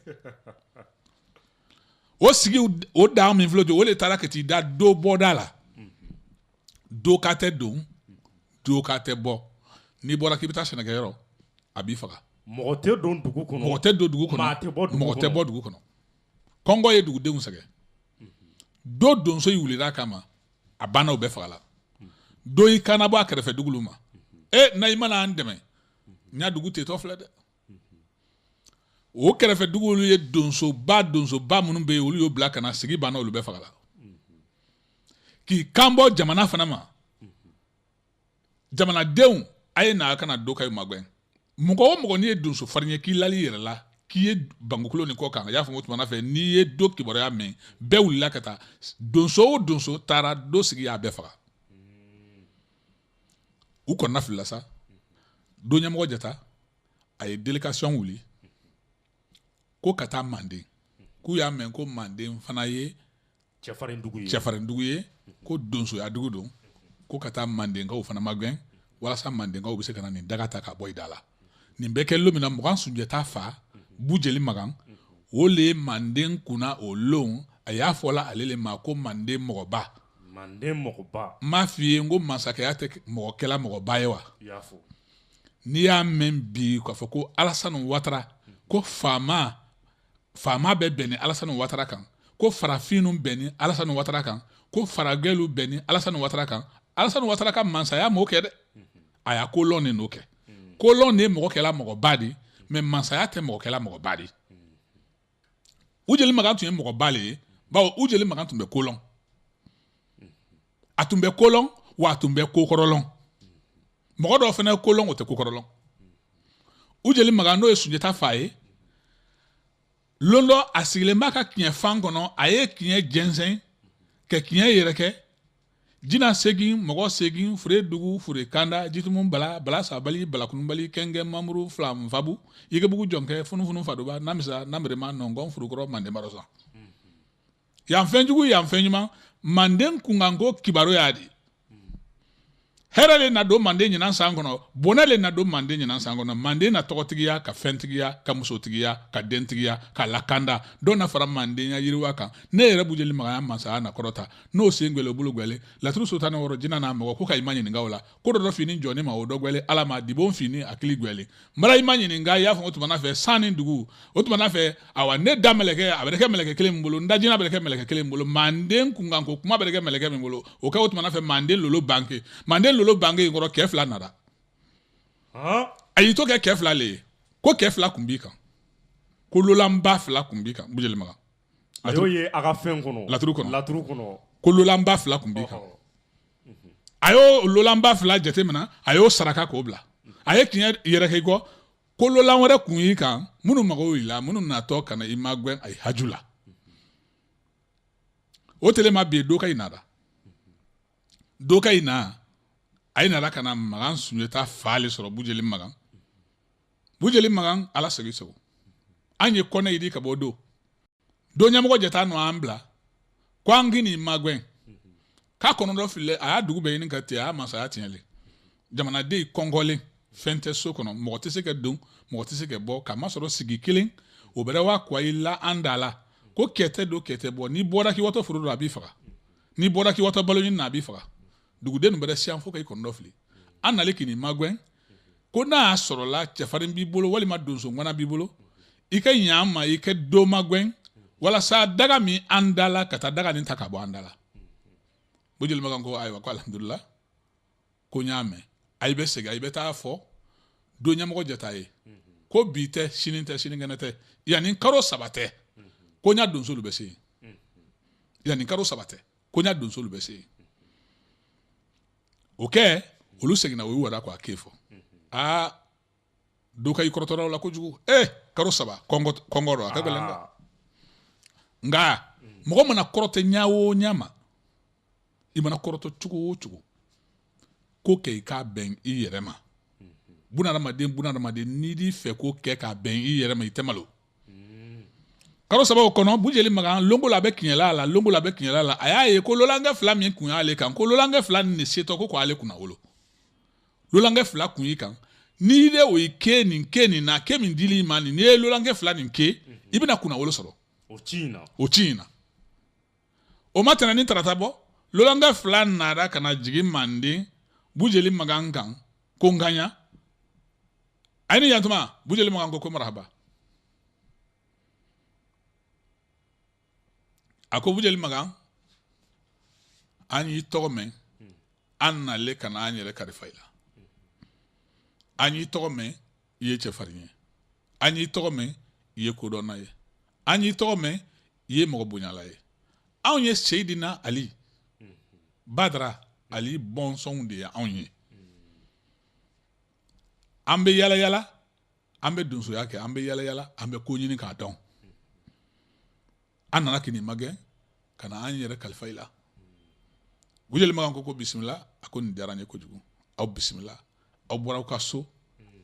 o sigi o dan min filɛ o de taara ka t'i da Do bɔda la Do ka tɛ don Do ka tɛ bɔ n'i bɔra k'i bɛ taa sɛnɛkɛyɔrɔ a b'i faga mɔgɔ tɛ don dugu kɔnɔ mɔgɔ tɛ don dugu kɔnɔ mɔgɔ tɛ bɔ dugu kɔnɔ kɔngɔ ye dugudenw sɛgɛn do donso yi wulila kama a banna u bɛɛ fagala do yi kana bɔ a kɛrɛfɛ dugulu ma na i mana an dɛmɛ n y'a dugu tetɔ filɛ dɛ o kɛrɛfɛ dugulu ye donsoba minnu bɛ yen olu y'o bila ka na sigi banna olu bɛɛ fagala k'i kan bɔ jamana fana ma jamanadenw a ye na kana do ka magwɛn mɔgɔ o mɔgɔ n'i ye donso farin ye k'i lali yɛrɛ la k'i ye bangukulo nin kɔ kan a y'a fɔ o tuma fɛ n'i ye do kibaruya mɛn bɛɛ wulila ka taa donso o donso taara do sigi a bɛɛ faga u kɔnɔna filila sa do ɲɛmɔgɔ jata a ye délégation wuli ko ka taa Manden k'u y'a mɛn ko Manden fana ye cɛfarindugu ye ko donsoya dugu don ko ka taa Mandenkaw fana magɛn walasa Mandenkaw bɛ se ka na nin daga ta ka bɔ i da la nin bɛ kɛ lon min na Magan Sunjata fa Bujeli Magan o le ye Manden kunna o lon a y'a fɔla ale le ma ko Manden mɔgɔba n m'a f'i ye n ko masakɛya tɛ mɔgɔkɛla mɔgɔba ye wa n'i y'a mɛn bi k'a fɔ ko Alasani Watara ko faama bɛ bɛn ni Alasani Watara kan ko farafinw bɛn ni Alasani Watara kan ko faragɛlu bɛn ni Alasani Watara kan Alasani Watara ka mansaya m'o kɛ dɛ a y'a kolɔn de n'o kɛ kolɔn de ye mɔgɔkɛla mɔgɔba de mais mansaya tɛ mɔgɔkɛla mɔgɔba de Ujeli Magan tun ye mɔgɔba le ye bawo Ujeli Magan tun bɛ kolɔn a tun bɛ kolɔn wa a tun bɛ kokɔrɔlɔn mɔgɔ dɔw fana ye kolɔn o tɛ kokɔrɔlɔn Ujeli Magan n'o ye Sunjata fa ye lon dɔ a sigilen b'a ka kiɲɛ fan kɔnɔ a ye kiɲɛ jɛnsɛn ka kiɲɛ yɛrɛkɛ jina segin mɔgɔ segin fure dugu fure kanda jitumu bala sabali balakunubali kɛngɛ mamuru fila nfabu yigebugu jɔnkɛ funufunu fadoba namisa namirema nɔngɔn furukɔrɔ Manden Barosan yan fɛn jugu yan fɛn ɲuman Manden kunkanko kibaru y'a di hɛrɛ le na don Manden ɲinan san kɔnɔ bonɛ le na don Manden ɲinan san kɔnɔ Manden na tɔgɔtigiya ka fɛntigiya ka musotigiya ka dentigiya ka lakanda dɔw na fara Mandenya yiriwa kan ne yɛrɛ Bujeli Magan masaya na kɔrɔta n'o sen gwɛlɛ o bolo gwɛlɛ laturu sotani wɔrɔ jina n'a mɔgɔ ko ka i ma ɲininka o la ko dɔ fini jɔni ma o dɔ gwɛlɛ ala ma dibon fini akili gwɛlɛ mara i ma ɲininka i y'a fɔ o tuma fɛ san ni dugu o tuma fɛ awa ne da mɛlɛkɛ a bɛ kɛ mɛlɛkɛ kelen min bolo n da jina bɛ kɛ mɛlɛkɛ kelen min bolo Manden kunkanko kuma bɛ kɛ mɛlɛkɛ min bolo o kɛ o tuma fɛ Manden lolo banke Manden lolo banke in kɔrɔ kɛ fila nara a y'i to kɛ kɛ fila le ye ko kɛ fila kun b'i kan ko lolanba fila kun b'i kan Bujeli Magan a y'o ye a ka fɛn kɔnɔ laturu kɔnɔ ko lolanba fila kun b'i kan a y'o lolanba fila jate minɛ a y'o saraka k'o bila a ye kiɲɛ yɛrɛkɛ i kɔ ko lolan wɛrɛ kun y'i kan minnu mago y'i la minnu natɔ ka na i magwɛn a ye haju la o tele ma bi doka i nara doka i na a ye nana ka na Magan Sunjata fa le sɔrɔ Bujeli Magan ala segi segu an ye kɔnɛ yidi ka bɔ do ɲɛmɔgɔ jata nɔ an bila ko an k'i ni magwɛn k'a kɔnɔ dɔ fili a y'a dugu bɛɛ ɲini ka ten a y'a masaya tiɲɛlen jamanaden kɔngɔlen fɛn tɛ so kɔnɔ mɔgɔ tɛ se ka don mɔgɔ tɛ se ka bɔ ka masɔrɔ sigi kelen o bɛrɛ wa kwa i la an da la ko kɛtɛ don kɛtɛ bɔ n'i bɔra k'i watɔ foro don a b'i faga n'i bɔra k'i watɔ balo ɲini na a b'i faga duguden bɛrɛ siyan fo ka i kɔnɔ dɔ fili an nale k'i ni magwɛn ko n'a y'a sɔrɔla cɛfarin b'i bolo walima donso ŋana b'i bolo i ka ɲa ma i ka do magwɛn walasa daga min an da la ka taa daga nin ta ka bɔ an da la Bujeli Magan ko ayiwa ko alhamdulillah ko n y'a mɛn a bɛ segin a bɛ taa fɔ do ɲɛmɔgɔ jata ye ko bi tɛ sinikɛnɛ tɛ yanni karo 3 tɛ ko n y'a donso bɛ se yen yanni karo 3 tɛ ko n y'a donso bɛ se yen o kɛ olu seginna o y'u wada k'a kɛ fɔ do ka i kɔrɔtɔra la kojugu karo 3 kɔngɔ dɔ a ka gɛlɛn dɛ nka mɔgɔ mana kɔrɔtɛ ɲa o ɲa ma i mana kɔrɔtɔ cogo o cogo ko kɛ i k'a bɛn i yɛrɛ ma bunadamaden n'i di fɛ ko kɛ k'a bɛn i yɛrɛ ma i tɛ malo karo 3 o kɔnɔ Bujeli Magan longola bɛ kiɲɛla la a y'a ye ko lolankɛ fila min kun y'ale kan ko lolankɛ fila nin de setɔ ko ale kunna wolo lolankɛ fila kun y'i kan n'i de o ye ke nin na ke min dili ma nin n'i ye lolankɛ fila nin ke i bɛna kunna wolo sɔrɔ o ci in na o ma tɛnɛ ni tarata bɔ lolankɛ fila nara ka na jigin Manden Bujeli Magan kan ko n kaɲa ayni yantuma bujeli magan ko marhaba ako bujeli magan ani togome anna le kana anyere karifayla ani togome ye chefarinye ani togome ye kodona ye ani togome ye mogo bunyala ye awye Seydina Ali Badra Ali bon son de awye ambe yala yala ambe dunso yake ambe yala yala ambe ko nyini ka don anana kini mage kana anyere kalfaila wujel magan ko bismillah akon daranye ko jugu aw bismillah aw bora ka so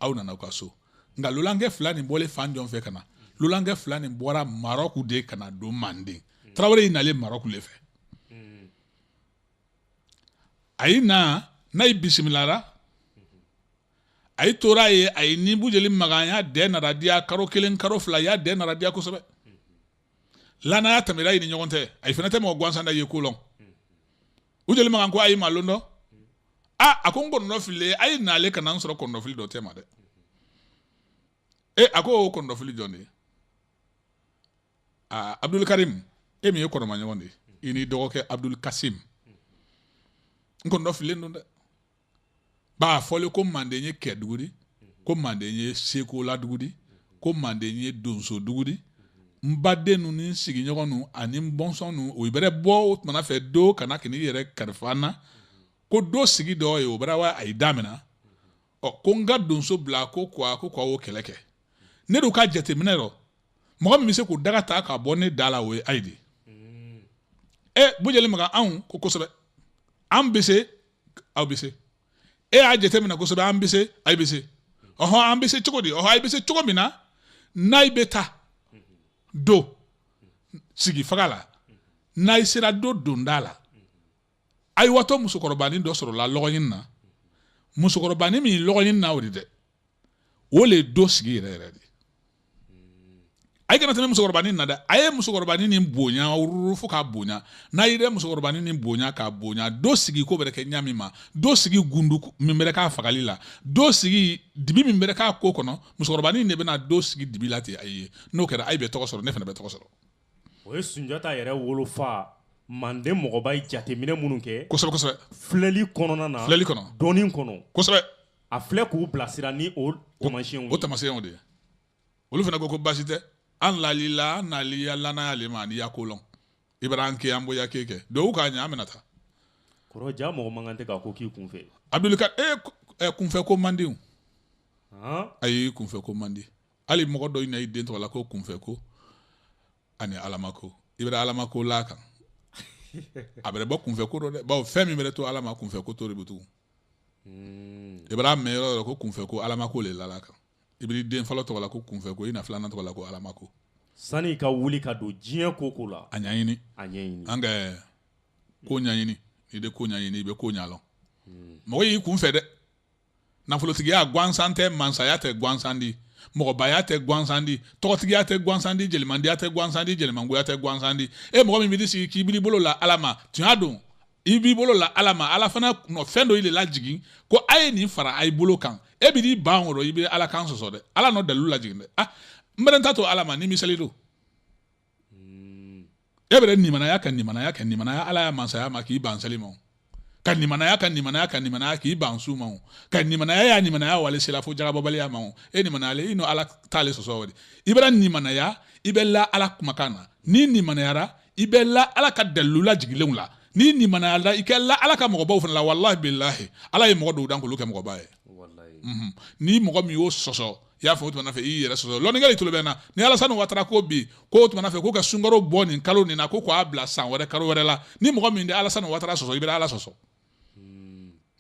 aw nana ka so nga lulange fulani bole fanjon fe kana lulange fulani bora Maroc de kana do mande Traoré inale Maroc le fe ayina nay bismillah ra ay tora ye ay ni bujeli maganya de na radia karo kelen karo fla ya de na radia ko sobe lana ya tamira ni nyogonte ay fenate mo gwansanda ye kulon ujeli magan ko ay malondo akongo no file ay na le kana nsoro kondo file do tema de ako kondo file joni Abdul Karim mi ye kono ma nyogonde ini dogoke Abdul Kasim kondo file ndonde ba fole ko mandenye kedugudi ko mandenye seko la dugudi ko mandenye donso dugudi mbade nu ni sigi nyogonu ani bonson nu o ibere bo mana fe do kana kini yere karfana ko do sigi do e obara wa ay damina o ko nga donso bla ko kwa o keleke ne do ka jete minero mo mi se ko daga ta ka bonne dala we aydi bujeli maga an ko kosobe ambese awbese a jete mina kosobe ambese aybese ambese chokodi aybese chokomina naibeta do sigi fagala naisira do dondala ay wato musukorobani do soro la logoyin na musukorobani mi logoyin na wodi de wole do sigi rere ay kana tane musukorobani na da ay musukorobani ni bonya rufu ka bonya na ire musukorobani ni bonya ka bonya do sigi ko bereke nyamima do sigi gundu mimbere ka fagalila do sigi dibi mimbere ka kokono musukorobani ne bena do sigi dibi lati ay no kera ay be tokosoro ne fena be tokosoro o Sunjata yɛrɛ wolofa mande mɔgɔba ye jateminɛ minnu kɛ kosɛbɛ filɛli kɔnɔna na filɛli kɔnɔ dɔɔni kɔnɔ kosɛbɛ a filɛ k'u bilasira ni o tamasiyɛnw o tamasiyɛnw de olu fana ko basi tɛ an lalila naliya lana yalema ni yakolon Ibrahim ke ambo ya keke do ka nya amenata kɔrɔ ja mɔgɔ man kan tɛ ka ko k'i kunfɛ Abdul Ka kunfɛ ko mandi ayi kunfɛ ko mandi ali mɔgɔ dɔ ina den tɔgɔ la ko kunfɛ ko ani alamako Ibrahim alamako la kan a bɛ bɔ kunfɛ ko dɔ dɛ bawo fɛn min bɛ to alama kunfɛ ko to de butu Ibrahim me yɔrɔ ko kunfɛ ko alamako le la kan Ibrahim den fɔlɔ tɔgɔ la ko kunfɛ ko ina filanan tɔgɔ la ko alamako sani ka wuli ka don diɲɛ ko la a ɲaɲini an ka ko ɲaɲini ni de ko ɲaɲini i bɛ ko ɲalɔn mɔgɔ y'i kunfɛ dɛ nafolotigiya gansan tɛ mansaya tɛ gansan di mɔgɔbaya tɛ gansan di tɔgɔtigiya tɛ gansan di jelimandiya tɛ gansan di jelimangoya tɛ gansan di mɔgɔ min b'i sigi k'i b'i bolo la ala ma tiɲɛ don i b'i bolo la ala ma ala fana fɛn dɔ i le lajigin ko a ye nin fara a ye bolo kan b'i di ban o i bɛ ala kan sɔsɔ dɛ ala n'o dalilu lajigin dɛ n bɛrɛ ta to ala ma ni misali don bɛrɛ nimanaya ka nimanaya ala ya mansaya ma k'i ban seli ma ka nimanaya k'i ban su ma ka nimanaya wale sela fo jagabɔbaliya ma nimanaya i no ala t'ale sɔsɔ de i bɛra nimanaya i bɛ la ala kumakan na ni nimanayara i bɛ la ala ka dalilu lajigilenw la ni nimanayara i kɛ la ala ka mɔgɔbaw fana la wallahi billahi ala ye mɔgɔ dɔw dan k'olu kɛ mɔgɔba ye ni mɔgɔ min y'o sɔsɔ i y'a fɔ o tuma fɛ i yɛrɛ sɔsɔ lɔnnikɛla tulo bɛ na ni Alasani Watara ko bi ko o tuma fɛ ko ka sunkaro bɔ nin kalo nin na ko k'a bila san wɛrɛ kalo wɛrɛ la ni mɔgɔ min de Alasani Watara sɔsɔ i bɛ ala sɔsɔ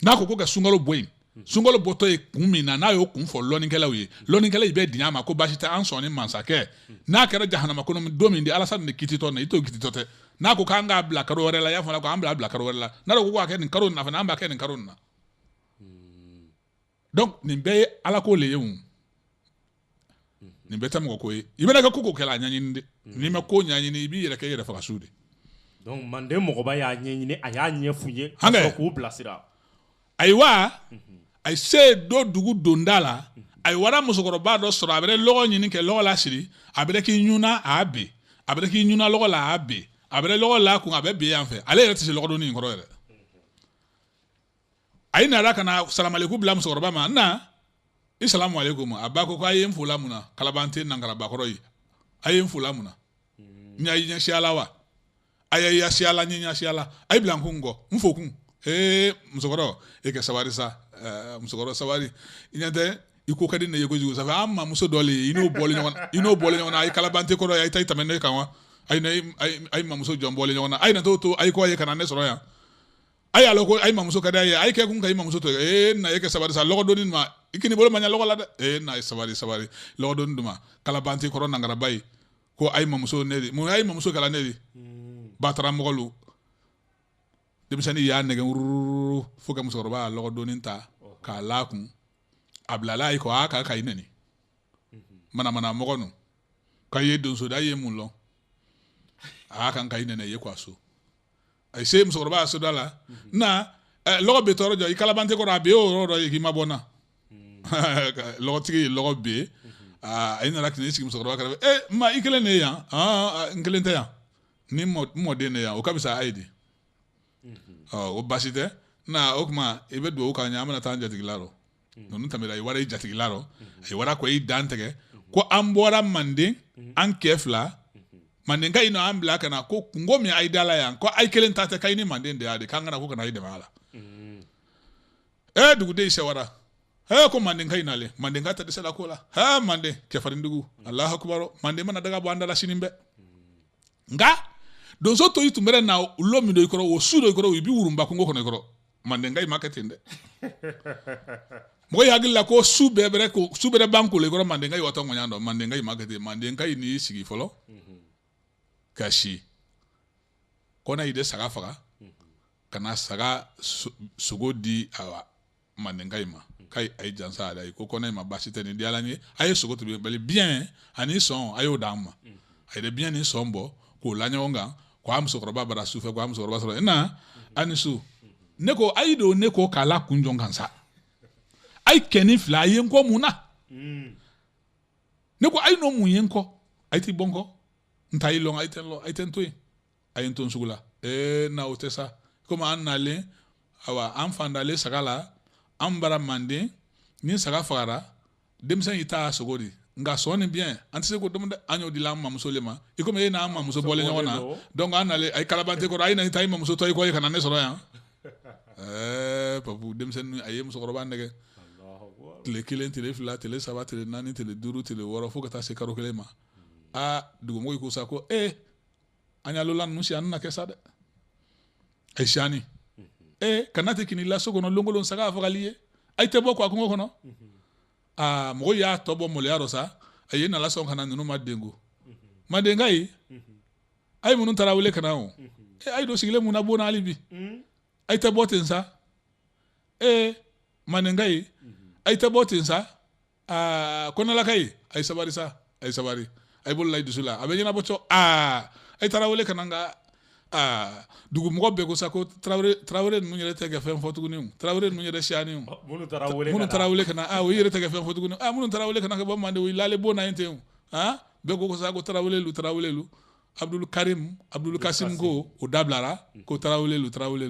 n'a ko ka sunkalo bɔ yen sunkalo bɔtɔ ye kun min na n'a y'o kun fɔ lɔnnikɛlaw ye lɔnnikɛla i bɛ diɲɛ ma ko baasi tɛ an sɔnni mansakɛ n'a kɛra jahanama kɔnɔ don min de Alasani de kititɔ na i t'o kititɔ tɛ n'a ko k'an k'a bila kalo wɛrɛ la i y'a fɔ ko an bila kalo wɛrɛ la n'a ko k'a kɛ nin kalo nin na fana an b'a kɛ nin kalo nin na donc nin bɛɛ ye ala ko le ye o nin bɛɛ tɛ mɔgɔ ko ye i bɛna kɛ ko kɛla a ɲɛɲini de n'i ma ko ɲɛɲini i b'i yɛrɛ kɛ i yɛrɛ faga su de donc manden mɔgɔba y'a ɲɛɲini a y'a ɲɛ f'u ye ka sɔrɔ k'u bilasira ayiwa a se do dugu donda la ay wara musokoroba do soro abere logo nyini ke logo la siri abere ki nyuna abe abere ki nyuna logo la abe abere logo la ku abe be yanfe ale yere tisi logo do ni ngoro yere ay na raka na salam alaykum bla musokoroba ma na assalamu alaykum abako ko ayem fulamuna kalabante nangara bakoroyi ayem fulamuna nya yin shialawa ay ya shiala nya shiala ay blankungo mfokun musokoro ke sawari sa musokoro sawari inyante iko kadi ne yego jugo safa amma muso dole ino bole nyona ay kalabante ko ay tay tamene kanwa ay ne ay mamuso jombole nyona ay na to ay ko ay kanane soro ya ay aloko ay mamuso kada ay ke kun kay mamuso to na yeke sawari sa logo donin ma ikini bolo manya logo la de na sawari logo don duma kalabante ko nangara bay ko ay mamuso nedi mo ay mamuso kala nedi batara mogolu demisani ya nege fuka musoroba logo donin ta ka lakun ablala iko aka ka ineni mana mogonu ka ye don so da ye munlo aka ka inene ye kwaso ay se musoroba so dala na logo be toro jo ikalabante ko rabe o ro yi mabona logo tigi logo be ay na lakini sigi musoroba ka ma ikele ne ya ngele nte ya ni mo de ne ya o kabisa aidi o basite na okuma ebe do ka nya amana tanja tigilaro nonu tamira i wara i jatigilaro i wara ko i dantege ko ambora mande an kefla mande ngai no ambla kana ko ngomi ay dala yan ko ay kelen tata kayni mande de ade kangana ko kana ide mala dugu de se wara ko mande ngai nale mande ngata de sala kola mande kefarindugu allah akbar mande mana daga bo andala sinimbe nga don so to yitumere na ulomi do ikoro wo sudo ikoro ibi wurumba ko ngoko ikoro mande ngai marketing de mo yagilla ko subere banko le ikoro mande ngai wato ngonyando mande ngai marketing mande ngai ni sigi folo kashi kona ide saga faga kana saga sugodi awa mande ngai ma kai ay jansa ala ko kona ma basite ni dialani ay sugo to be bien ani son ayo dama ay de bien ni sombo ko lanyonga ko am so roba bara sufe ko am so roba so na anisu neko aido neko kala kunjongansa ay keni fla yenko muna neko ay no muyenko ay ti bonko ntai long ay tenlo ay tentoi ay ton sugula na otesa kuma annale awa amfandale sagala ambara mande ni saga fara demsen ita sogodi nga soni bien antise ko dum anyo di lam mamuso lema iko me na mamuso bole nyona donc anale ay kalabante ko ay na tay mamuso toy ko kana ne soro ya papu dem sen ay muso ko bandege tele kilen tele fla tele saba tele nani tele duru tele woro fo kata se karo kelema dugo mo ko sako anya lolan nusi anna kesade ay shani kanate kinila so gono longolon saga afaliye ay te boko akungo kono mo ya tobo mo le arosa ay na la son kana nunu madengo madengai ay munun tarawule kana o ay do sigile mun abona alibi ay te botin sa madengai ay te botin sa kono la kai ay sabari ay bol lay dusula abe nyana bocho ay tarawule kana nga dugu mo be ko sako trawre mu nyere tege fen fotu ni trawre mu nyere shani munu tarawle kana o yere tege fen fotu ni munu tarawle kana ko mande wi lale bona ente be ko sako trawle lu abdul kasim go o dablara ko trawle lu trawle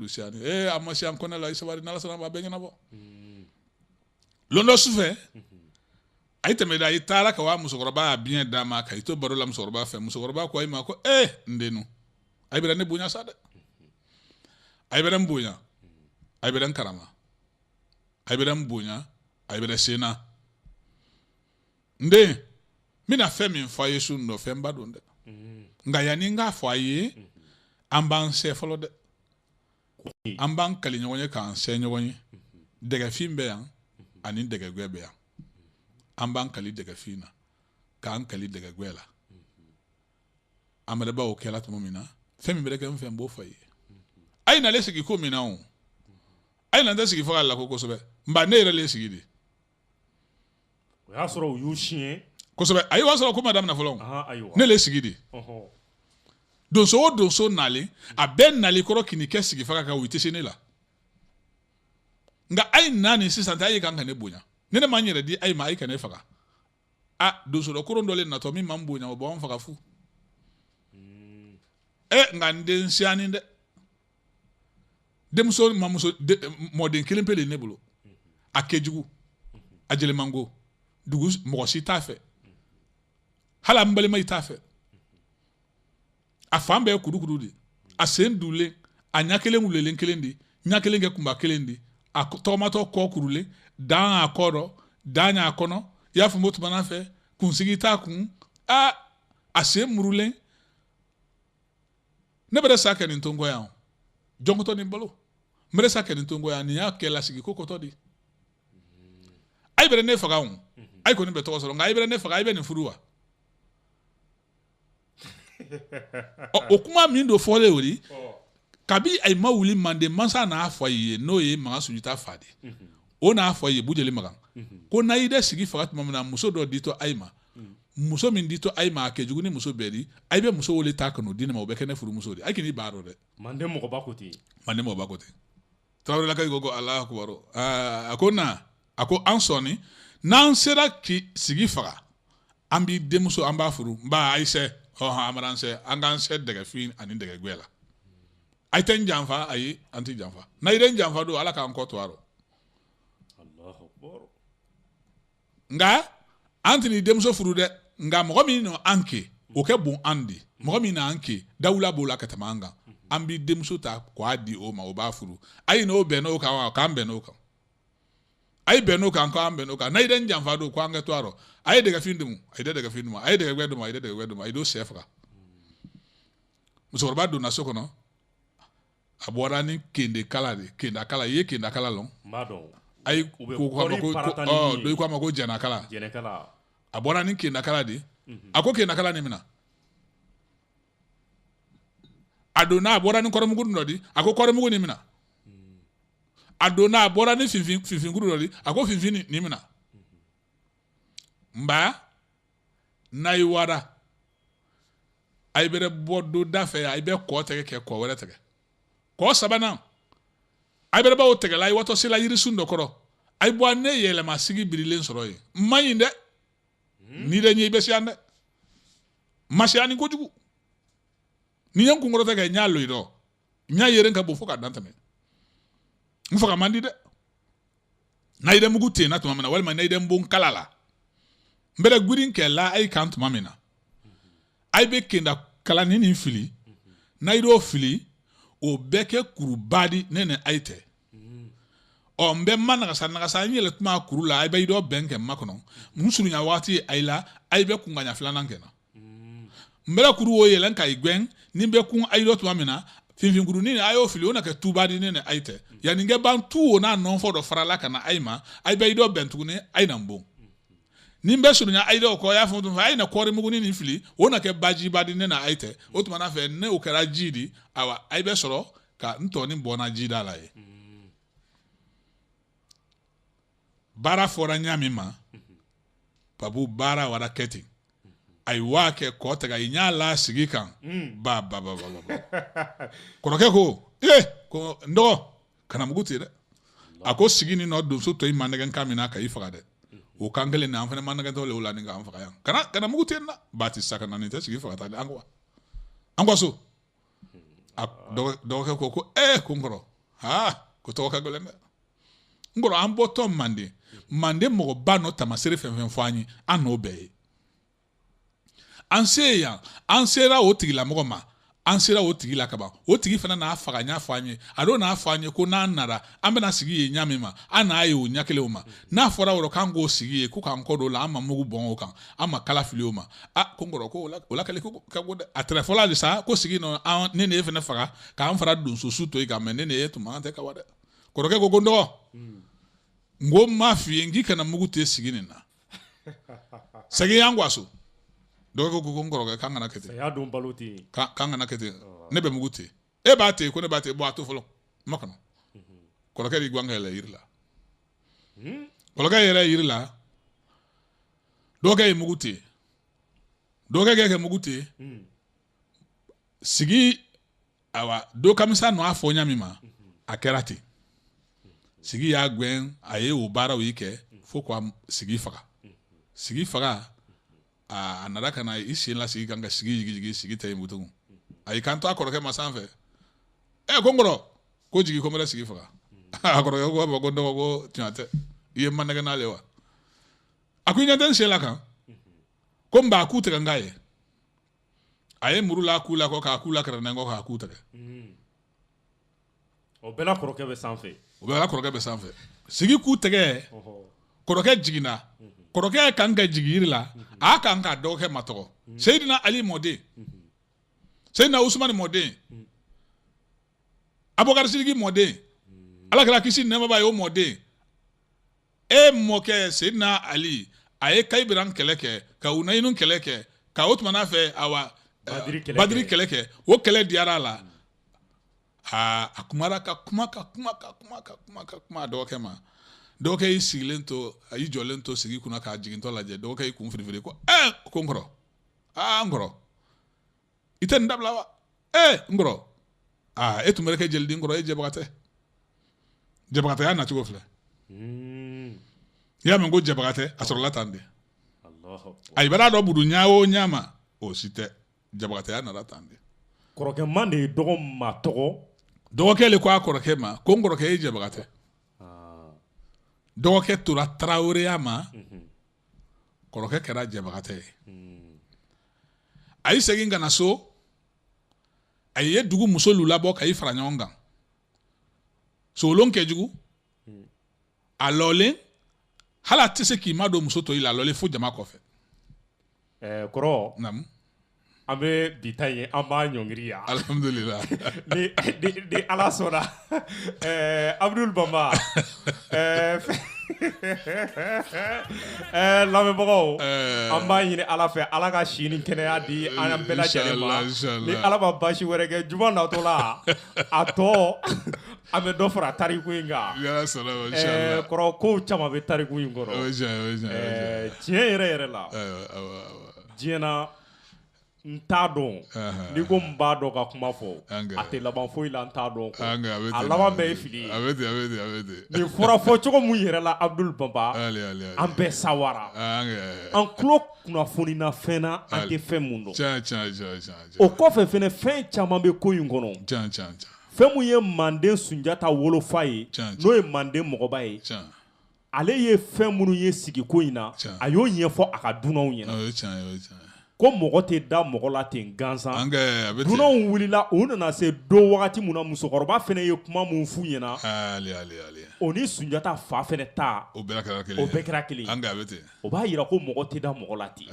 lu shani amasiam kona la isawari nala sana ba bengena bo londo sufe ay teme da itala ka wa musokoroba bien dama ka ito baro la musokoroba fe musokoroba ko ay ma ko ndenu ay bere ne bunya sada ay bere mbunya ay bere karama ay bere mbunya ay bere sena nde mina fe min fa yesu no fe mbado nde nga yani nga fa ye amban se folo de amban kali nyonye kan se nyonye dega fimbe yan ani dega gwebe yan amban kali daga fina ka an kali daga gwela amada ba o kela to momina femi bere kan fem bo faye ay na lesigi ko mina o ay na ndasigi fa Allah ko sobe mba ne re lesigi di o ya soro yu shien ko sobe ay wa soro ko madam na folon ne lesigi di don so nale a ben nale ko kini kesigi fa ka wite sene la nga ay nani sisan ta ay kan ne bonya ne ne manyere di ay ma ay kan e faga do so do ko ndole na to mi man bonya bo on faga fu nga nden siani de dem so mamuso modern kilim pele ne bulo akejugu ajele mango dugu mo si tafe hala mbale mai tafe afambe kudu di asendule anyakele ngulele nkelendi nyakele nge kumba kelendi tomato ko kurule dan akoro danya akono ya fu motu banafe kunsigi ta kun asemurule ne bere saka ni ntongo ya jongoto ni mbalo mere saka ni ntongo ya ni ya kela sigi kokoto di ay bere ne faga un ay ko ni be to so nga ay bere ne faga ay be ni furuwa o kuma min do fole ori kabi ay mawuli mande mansa na afoye no ye ma sujuta fade o na afoye bujele magan ko na ide sigi faga mamna muso do dito ayma muso min dito ayma ke juguni muso beri ay be muso wole takano dina ma obeke ne furu muso di ay kini baro de mande mo bakoti trawre la kay gogo allah akbar akona ako ansoni nan sera ki sigi faga ambi de muso amba furu mba ayse amaranse anganse daga fin ani daga gwela ay ten janfa ay anti janfa na iden janfa do ala kan ko toaro Allahu akbar nga antini demso furude nga mo mi no anke o ke bon andi mo mi na anke dawula bola katamanga ambi demso ta kwa di o ma o ba furu ay no be no ka be no ka ay be no ka be no ka na iden janfa do kwa nga toaro ay daga fin dum ay daga fin dum ay daga wedum ay daga wedum ay do sefra muso ba do na sokono abora ni kende kala ye kende kala long madon ay ko do ko ma ko jena kala abora ni kende kala di ako kende kala ni mina adona abora ni koromugu no di ako koromugu ni mina adona abora ni fifin guru no di ako fifin ni mina mba naiwara ay bere bodo dafe ay be ko tege ke ko wala tege ko sabana ay bere ba o tege lay wato sila yiri sundo koro ay bo ne yele ma sigi birilen soroy mayinde ni de nyi be siande masiani ko jugu ni yan ko ngoro tege nyaalo ido nya yeren ka bo foka dantame mu foka mandi de nayde mugu te na to mamina wal ma nayde mbon kalala mbere gurin ke la ay kant mamina ay be kenda kala nini fili naydo fili o beke kurubadi nene aite o mbe man naga sa nyele tuma kurula ay be do benke makono musuru nya wati ayla ay be kunganya flanan kena mbere kuru o yelen kay gwen ni be kun aydo tuma mina finfin guru nini ayo fili ona ke tubadi nene aite yani nge ban tuo na non fo do farala kana ayma ay be do bentugune ayna mbon nimbe surunya aido ko ya fundu fa ina kori muguni ni fili wona ke baji badi ne na aite otuma na fe ne okara jidi awa aibe soro ka ntoni bona jida lae bara fora nyami ma babu bara wara keti ai wake ko taga inya la sigikan ba koroke ko ko ndo kana muguti de ako sigini no do so to imane kamina ka ifaga de o kangele na amfane mananga to le wala ninga amfaka yan kana mugu tenna bati saka na nita sigi fakata angwa so do ko ngoro ko to ka golenda ngoro ambo to mande mo bano tamasere fen fanyi ano be ansera o tigila mo ma ansera o tigila kaba o tigi fana na afaga nya fanyi ado na afanye ko na nara ambena sigi nyame ma ana ayo nyakele uma na fora woro kango sigi ku kan kodo la ama mugu bon kan ama kala filioma ko ngoro ko ola kale ko ka go atrefola lisa ko sigi no ne ne fena faga ka am fara dun so suto iga men ne etu ma te ka wada ko roke go ndo ngo mafi ngi kana mugu te sigi na sagi yangwaso dogo ko ngoro ka ngana kete ya dum baluti ka ngana kete ne be muguti e bate ko ne bate bo atu folo makano ko la kadi gwangela yirla ko la kadi yirla doga e muguti doga ke muguti sigi awa do kamisa no afo nyamima akerati sigi y'a gwen a ye o baaraw yi kɛ fo ko sigi faga a nana ka na i sen la sigi kan ka sigi tɛ yen butugu a y'i kan to a kɔrɔkɛ ma sanfɛ ko n kɔrɔ ko jigi ko n bɛ sigi faga a kɔrɔkɛ ko dɔgɔ ko tiɲɛ tɛ i ye man nɛgɛ n'ale wa a ko i ɲɛ tɛ n sen la kan ko n b'a k'u tigɛ n k'a ye a ye muru la k'u la kɔ k'a k'u la kɛrɛnɛ kɔ k'a k'u tigɛ o bɛɛ la kɔrɔkɛ bɛ sanfɛ sigi k'u tigɛ kɔrɔkɛ jiginna kɔrɔkɛ kan ka jigi yiri la a kan ka dɔgɔkɛ ma tɔgɔ Seydina Ali mɔden Seydina Usmani mɔden Abubakar Sidiki mɔden Alakira kisi nɛɛma b'a ye o mɔden e mɔkɛ Seydina Ali a ye Kayibiran kɛlɛ kɛ ka Unayinu kɛlɛ kɛ ka o tuma n'a fɛ Badiri kɛlɛ kɛ o kɛlɛ diyara a la a kumara ka kuma dɔgɔkɛ ma dɔgɔkɛ y'i sigilen to a y'i jɔlen to sigi kunna k'a jigintɔ lajɛ dɔgɔkɛ y'i kun firifiri ko ko n kɔrɔ n kɔrɔ i tɛ nin dabila wa n kɔrɔ e tun bɛ kɛ jeliden kɔrɔ e jɛbagatɛya nacogo filɛ i y'a mɛn ko jɛbagatɛ a sɔrɔla tan de a yibara dɔ budu ɲa o ɲa ma o si tɛ jɛbagatɛya nana tan de kɔrɔkɛ man de ye dɔgɔ ma tɔgɔ dɔgɔkɛ le ko a kɔrɔkɛ ma ko n kɔrɔkɛ ye jɛbagatɛ dɔgɔkɛ tora Taraweleya ma kɔrɔkɛ kɛra jɛbagatɛ ye a y'i segin ka na so a ye dugu muso labɔ ka i fara ɲɔgɔn kan solon kɛjugu a lɔlen hali a tɛ se k'i ma don muso tɔ i la a lɔlen fo jama kɔfɛ kɔrɔ an bɛ bi ta ye an b'a ɲɔngiri yan alhamdulillah ni Ala sɔnna Abdul Bamba lamɛnbagaw an b'a ɲini Ala fɛ Ala ka si ni kɛnɛya di an bɛɛ lajɛlen ma ni Ala ma basi wɛrɛ kɛ juma natɔ la a tɔ an bɛ dɔ fara tariku in kan kɔrɔ kow caman bɛ tariku in kɔrɔ tiɲɛ yɛrɛ la diɲɛ na n t'a dɔn n'i ko n b'a dɔn ka kuma fɔ a tɛ laban foyi la n t'a dɔn a laban bɛɛ ye fili ye nin fɔra fɔ cogo min yɛrɛ la Abdul Bamba an bɛɛ sawara an tulo kunnafonina fɛn na an tɛ fɛn mun dɔn o kɔfɛ fɛnɛ fɛn caman bɛ ko in kɔnɔ fɛn mun ye Manden Sunjata wolofa ye n'o ye Manden mɔgɔba ye ale ye fɛn minnu ye sigi ko in na a y'o ɲɛfɔ a ka dunanw ɲɛna ko mɔgɔ tɛ da mɔgɔ la ten gansan dunanw wulila u nana se don wagati min na musokɔrɔba fana ye kuma min f'u ɲɛna o ni Sunjata fa fana ta o bɛɛ kɛra kelen o b'a jira ko mɔgɔ tɛ da mɔgɔ la ten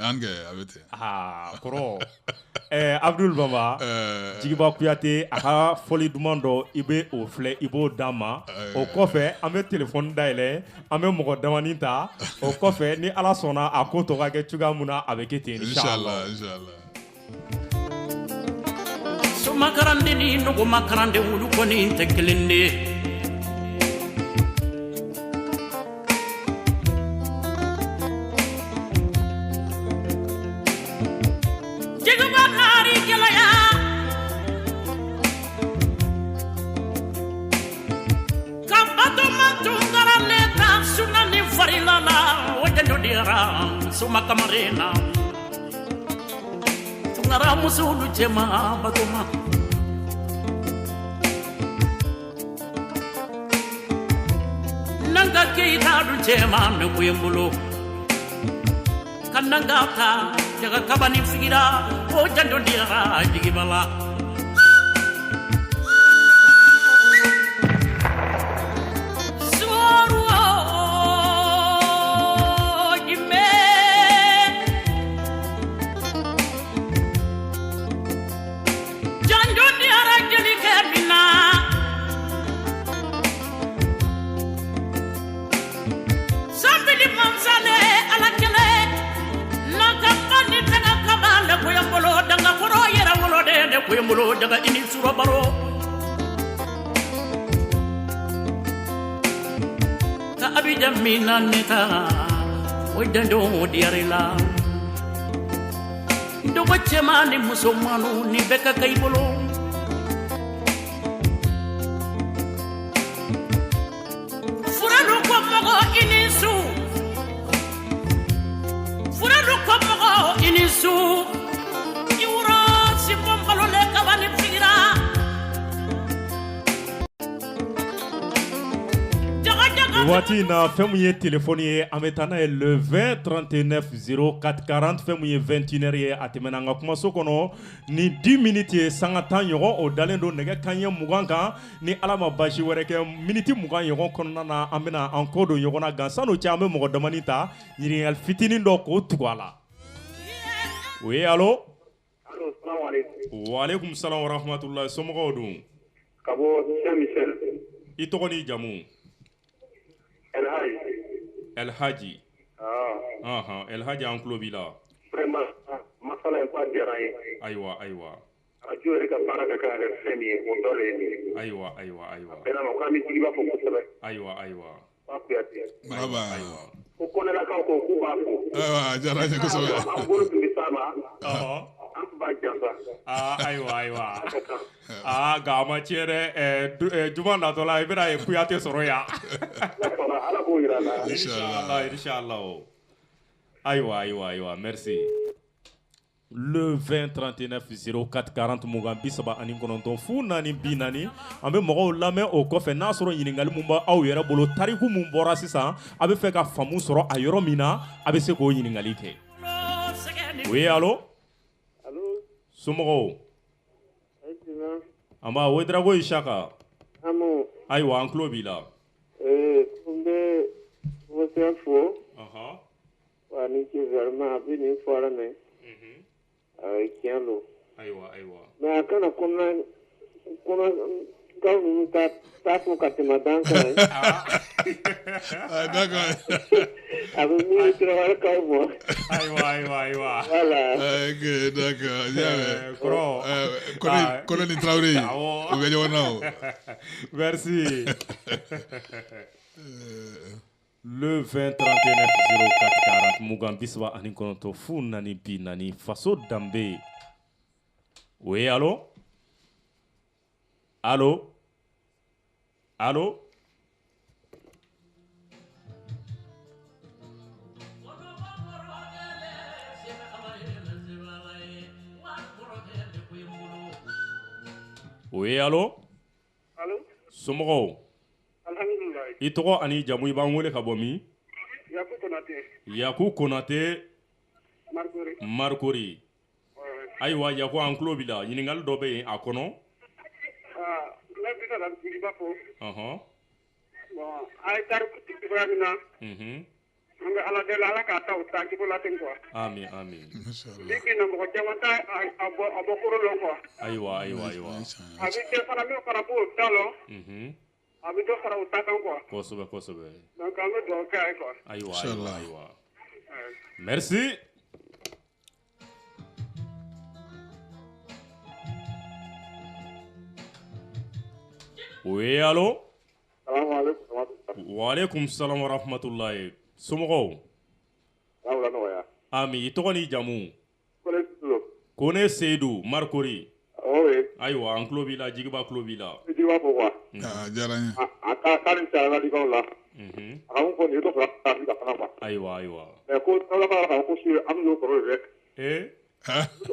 kɔrɔ Abdul Bamba Jigiba Kuyate a ka fɔli duman dɔ i bɛ o filɛ i b'o d'a ma o kɔfɛ an bɛ telefɔni dayɛlɛ an bɛ mɔgɔ damani ta o kɔfɛ ni Ala sɔnna a ko tɔ ka kɛ cogoya min na a bɛ kɛ ten inshallah Sumakarande ni nogomakarande wulu kɔni tɛ kelen de Jigiba nari gɛlɛya ka batoma tungarale ta sunani farila la o jɛnjo dira sumakamarena Ngara musulu cema batoma Nanga keita du cema ne kuyembulo Kananga ta jaga kabani figira o jando dira digibala Kuyembulo jaga ini surabaro ka abijam minan neta wajando diarila ndogo chemani musomanu ni beka kaibolo waati na fɛn mun ye téléphone ye an bɛ taa n'a ye le 20 39 04 40 fɛn mun ye 21h ye a tɛmɛna an ka kumaso kɔnɔ ni 10 minutes ye sanga 10 ɲɔgɔn o dalen don nɛgɛ kanɲɛ 20 kan ni ala ma basi wɛrɛ kɛ minute 20 ɲɔgɔn kɔnɔna na an bɛna an kɔ don ɲɔgɔn na gan sanu cɛ an bɛ mɔgɔ damani ta ɲininkali fitinin dɔ k'o tugu a la o ye allo waaleykum salam wa rahmatullahi somɔgɔw dun ka bɔ Saint-Michel i tɔgɔ ni jamu Elhaji Elhaji an tulo b'i la vraiment masala in ko diyara ye ayiwa radio yɛrɛ ka baara ka kan ka kɛ fɛn min ye o dɔ de ye nin ye ayiwa bɛnna ma ko an bɛ jigiba fɔ kosɛbɛ ayiwa ba kuyate maraba ko kɔnɛlakaw ko k'u b'a fo ayiwa diyara n ye kosɛbɛ an bolo tun bɛ s'a ma an tun b'a jansa ayiwa nka a ma tiɲɛ dɛ juma natɔla i bɛna ye kuyate sɔrɔ yan ala k'o yira n na inshallah ayiwa merci le 20 39 04 40 mugan 39 fu 4 40 an bɛ mɔgɔw lamɛn o kɔfɛ n'a sɔrɔ ɲininkali mun b'a aw yɛrɛ bolo tariku mun bɔra sisan a bɛ fɛ ka faamu sɔrɔ a yɔrɔ min na a bɛ se k'o ɲininkali kɛ o ye allo somɔgɔw an b'a Wedrago Isaka ayiwa an tulo b'i la n bɛ wosɛn fo wa ni ce vraiment a bɛ nin fɔra mɛ tiɲɛ don ayiwa mais a kana kɔnɔ gaw ninnu taa fɔ ka tɛmɛ dan kan ye d'accord a bɛ miiri Tarawele kaw mɔ ayiwa voilà ok d'accord kɔrɔ Kone ni Traoré u bɛ ɲɔgɔn na o merci le 20 39 04 40 mugan 39 fu 4 40 faso danbe o ye allo o ye allo somɔgɔw alhamdulilayi i tɔgɔ ani jamu i b'an wele ka bɔ min Yaku Konate Marikori ayiwa Yaku an tulo b'i la ɲininkali dɔ bɛ yen a kɔnɔ ne bɛ ka jigiba fo bon a ye tariku cogoya min na an bɛ ala deli ala k'a ta o ta cogo la ten quoi amin bi na mɔgɔ caman t'a a bɔ koro lɔn quoi ayiwa a bɛ kɛ fana min fana b'o ta lɔn a bɛ dɔ fara o ta kan quoi kosɛbɛ donc an bɛ dugawu kɛ a ye quoi ayiwa merci o ye allo waaleykum salam wa rahmatullahi somɔgɔw ami i tɔgɔ ni jamu Kone Seydou Marikori ayiwa an tulo b'i la jigiba tulo b'i la diyara n ye a ka nin cayara likaw la a ka mun fɔ nin ye dɔ fara a ka fana quoi ayiwa mais ko ala ka ko si an bɛ n'o kɔrɔ de dɛ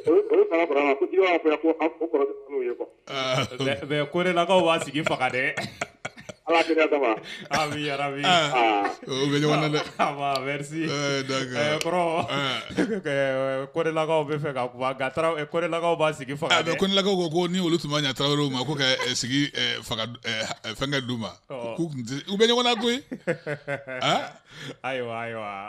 o fana fara ma ko jigiba b'a fɔ yan ko o kɔrɔ tɛ n'o ye quoi mais Konelakaw b'a sigi faga dɛ ala kɛnɛya dama ami yarabi o bɛ ɲɔgɔn na dɛ aba merci d'accord kɔrɔ Konelakaw bɛ fɛ ka kuma nka Konelakaw b'a sigi faga dɛ Konelakaw ko ni olu tun ma ɲɛ Tarawelew ma ko ka sigi fɛnkɛ d'u ma k'u tun tɛ u bɛ ɲɔgɔn na koyi ayiwa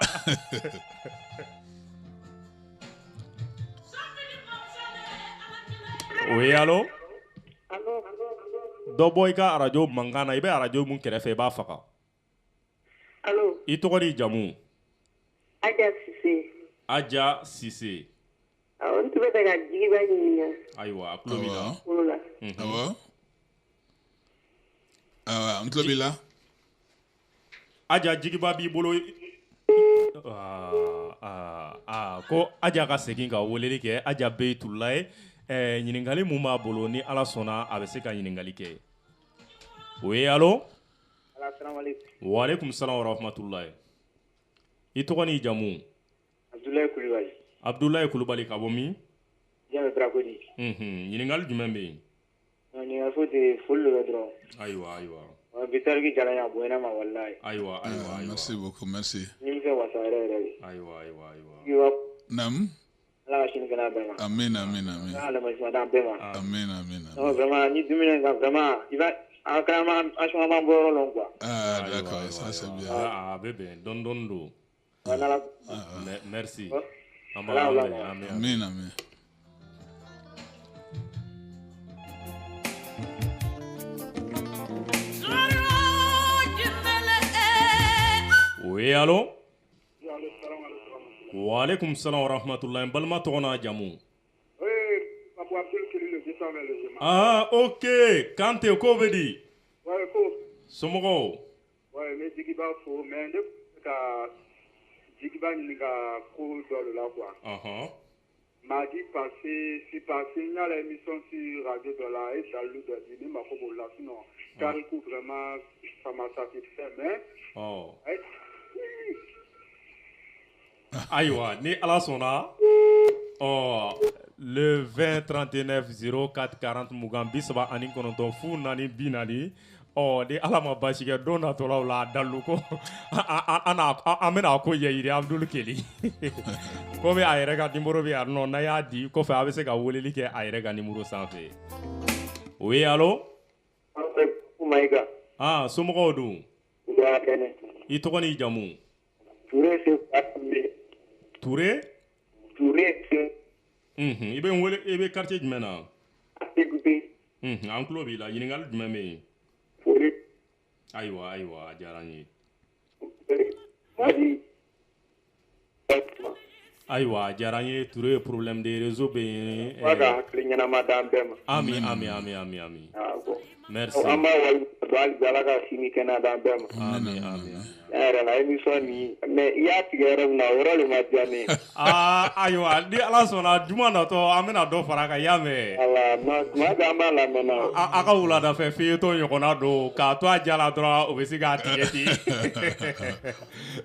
o ye allo dɔ bɔ i ka arajo mankan na i bɛ arajo mun kɛrɛfɛ i b'a faga i tɔgɔ ni jamu Aja Sise n tun bɛ fɛ ka jigiba ɲininka ayiwa a tulo b'i la awɔ n tulo b'i la Aja jigiba b'i bolo ko Aja ka segin ka weleli kɛ Aja Beyitulayi ɲininkali mun b'a bolo ni ala sɔnna a bɛ se ka ɲininkali kɛ o ye allo waaleykum salam wa rahmatullahi i tɔgɔ ni jamu Abdulayi Kulubali ka bɔ min ɲininkali jumɛn bɛ yen ɲininkali foyi tɛ foli de bɛ dɔrɔn ayiwa Bitar ki jala ya buena ma wallahi. Aywa. Merci beaucoup, merci. Ni se wasare. Aywa. Yo Nam. la shin kana bema. Amin. Ala ma madame bema. Amin. Non vraiment ni dumine nga vraiment il va akama asuma mboro long quoi. Ah d'accord, ça c'est bien. Ah bébé, don do. Voilà. Merci. Amin. Oui, allô? Wa alaikum salam wa rahmatullahi. Balma togona jamu. Ah, ok. Kante ko bedi. Somogo. Ouais, mais Jigiba faut mais ne ka Jigiba ni ka ko do la quoi. Mardi passé, si passé, il y a l'émission sur Radio Dollar et Salut de Dini, ma faut là sinon car il coûte vraiment ça m'a satisfait mais Aïwa, ni ala sona. Le 20 39 04 40 Mugambi saba ani kononton fu nani binani. De ala ma basi ke dona to la daluko. Ana amena ko yeyiri Abdul Keli. Ko be ayere ka numéro bi arno na ya di ko fa abese ka woleli ke ayere ka numéro sanfé. Oui, allô? Maïga. Ah, somogo du. Ya kene. I togoni jamu. Touré c'est Touré? Touré. Ibe quartier jumɛn na? Écoutez. An tulo b'i la ɲininkali jumɛn bɛ yen? Touré. Ayiwa, a diyara n ye. Ayiwa, a diyara n ye. Touré problème de réseau bɛ yen. Wala hakili ɲɛnama d'an bɛɛ ma. Ami. Merci. An b'a wali hali bi Ala ka sini kɛnɛya d'an bɛɛ ma. Ami. Yɛrɛ la émission nin mais i y'a tigɛ yɔrɔ min na o yɔrɔ de ma diya ne ye. Ayiwa, ni Ala sɔnna juma natɔ an bɛna dɔ fara a kan, i y'a mɛn. Ala tuma bɛɛ an b'a lamɛn na. A ka wuladafɛ feuilleton ɲɔgɔnna don k'a to a ja la dɔrɔn o bɛ se k'a tigɛ ten.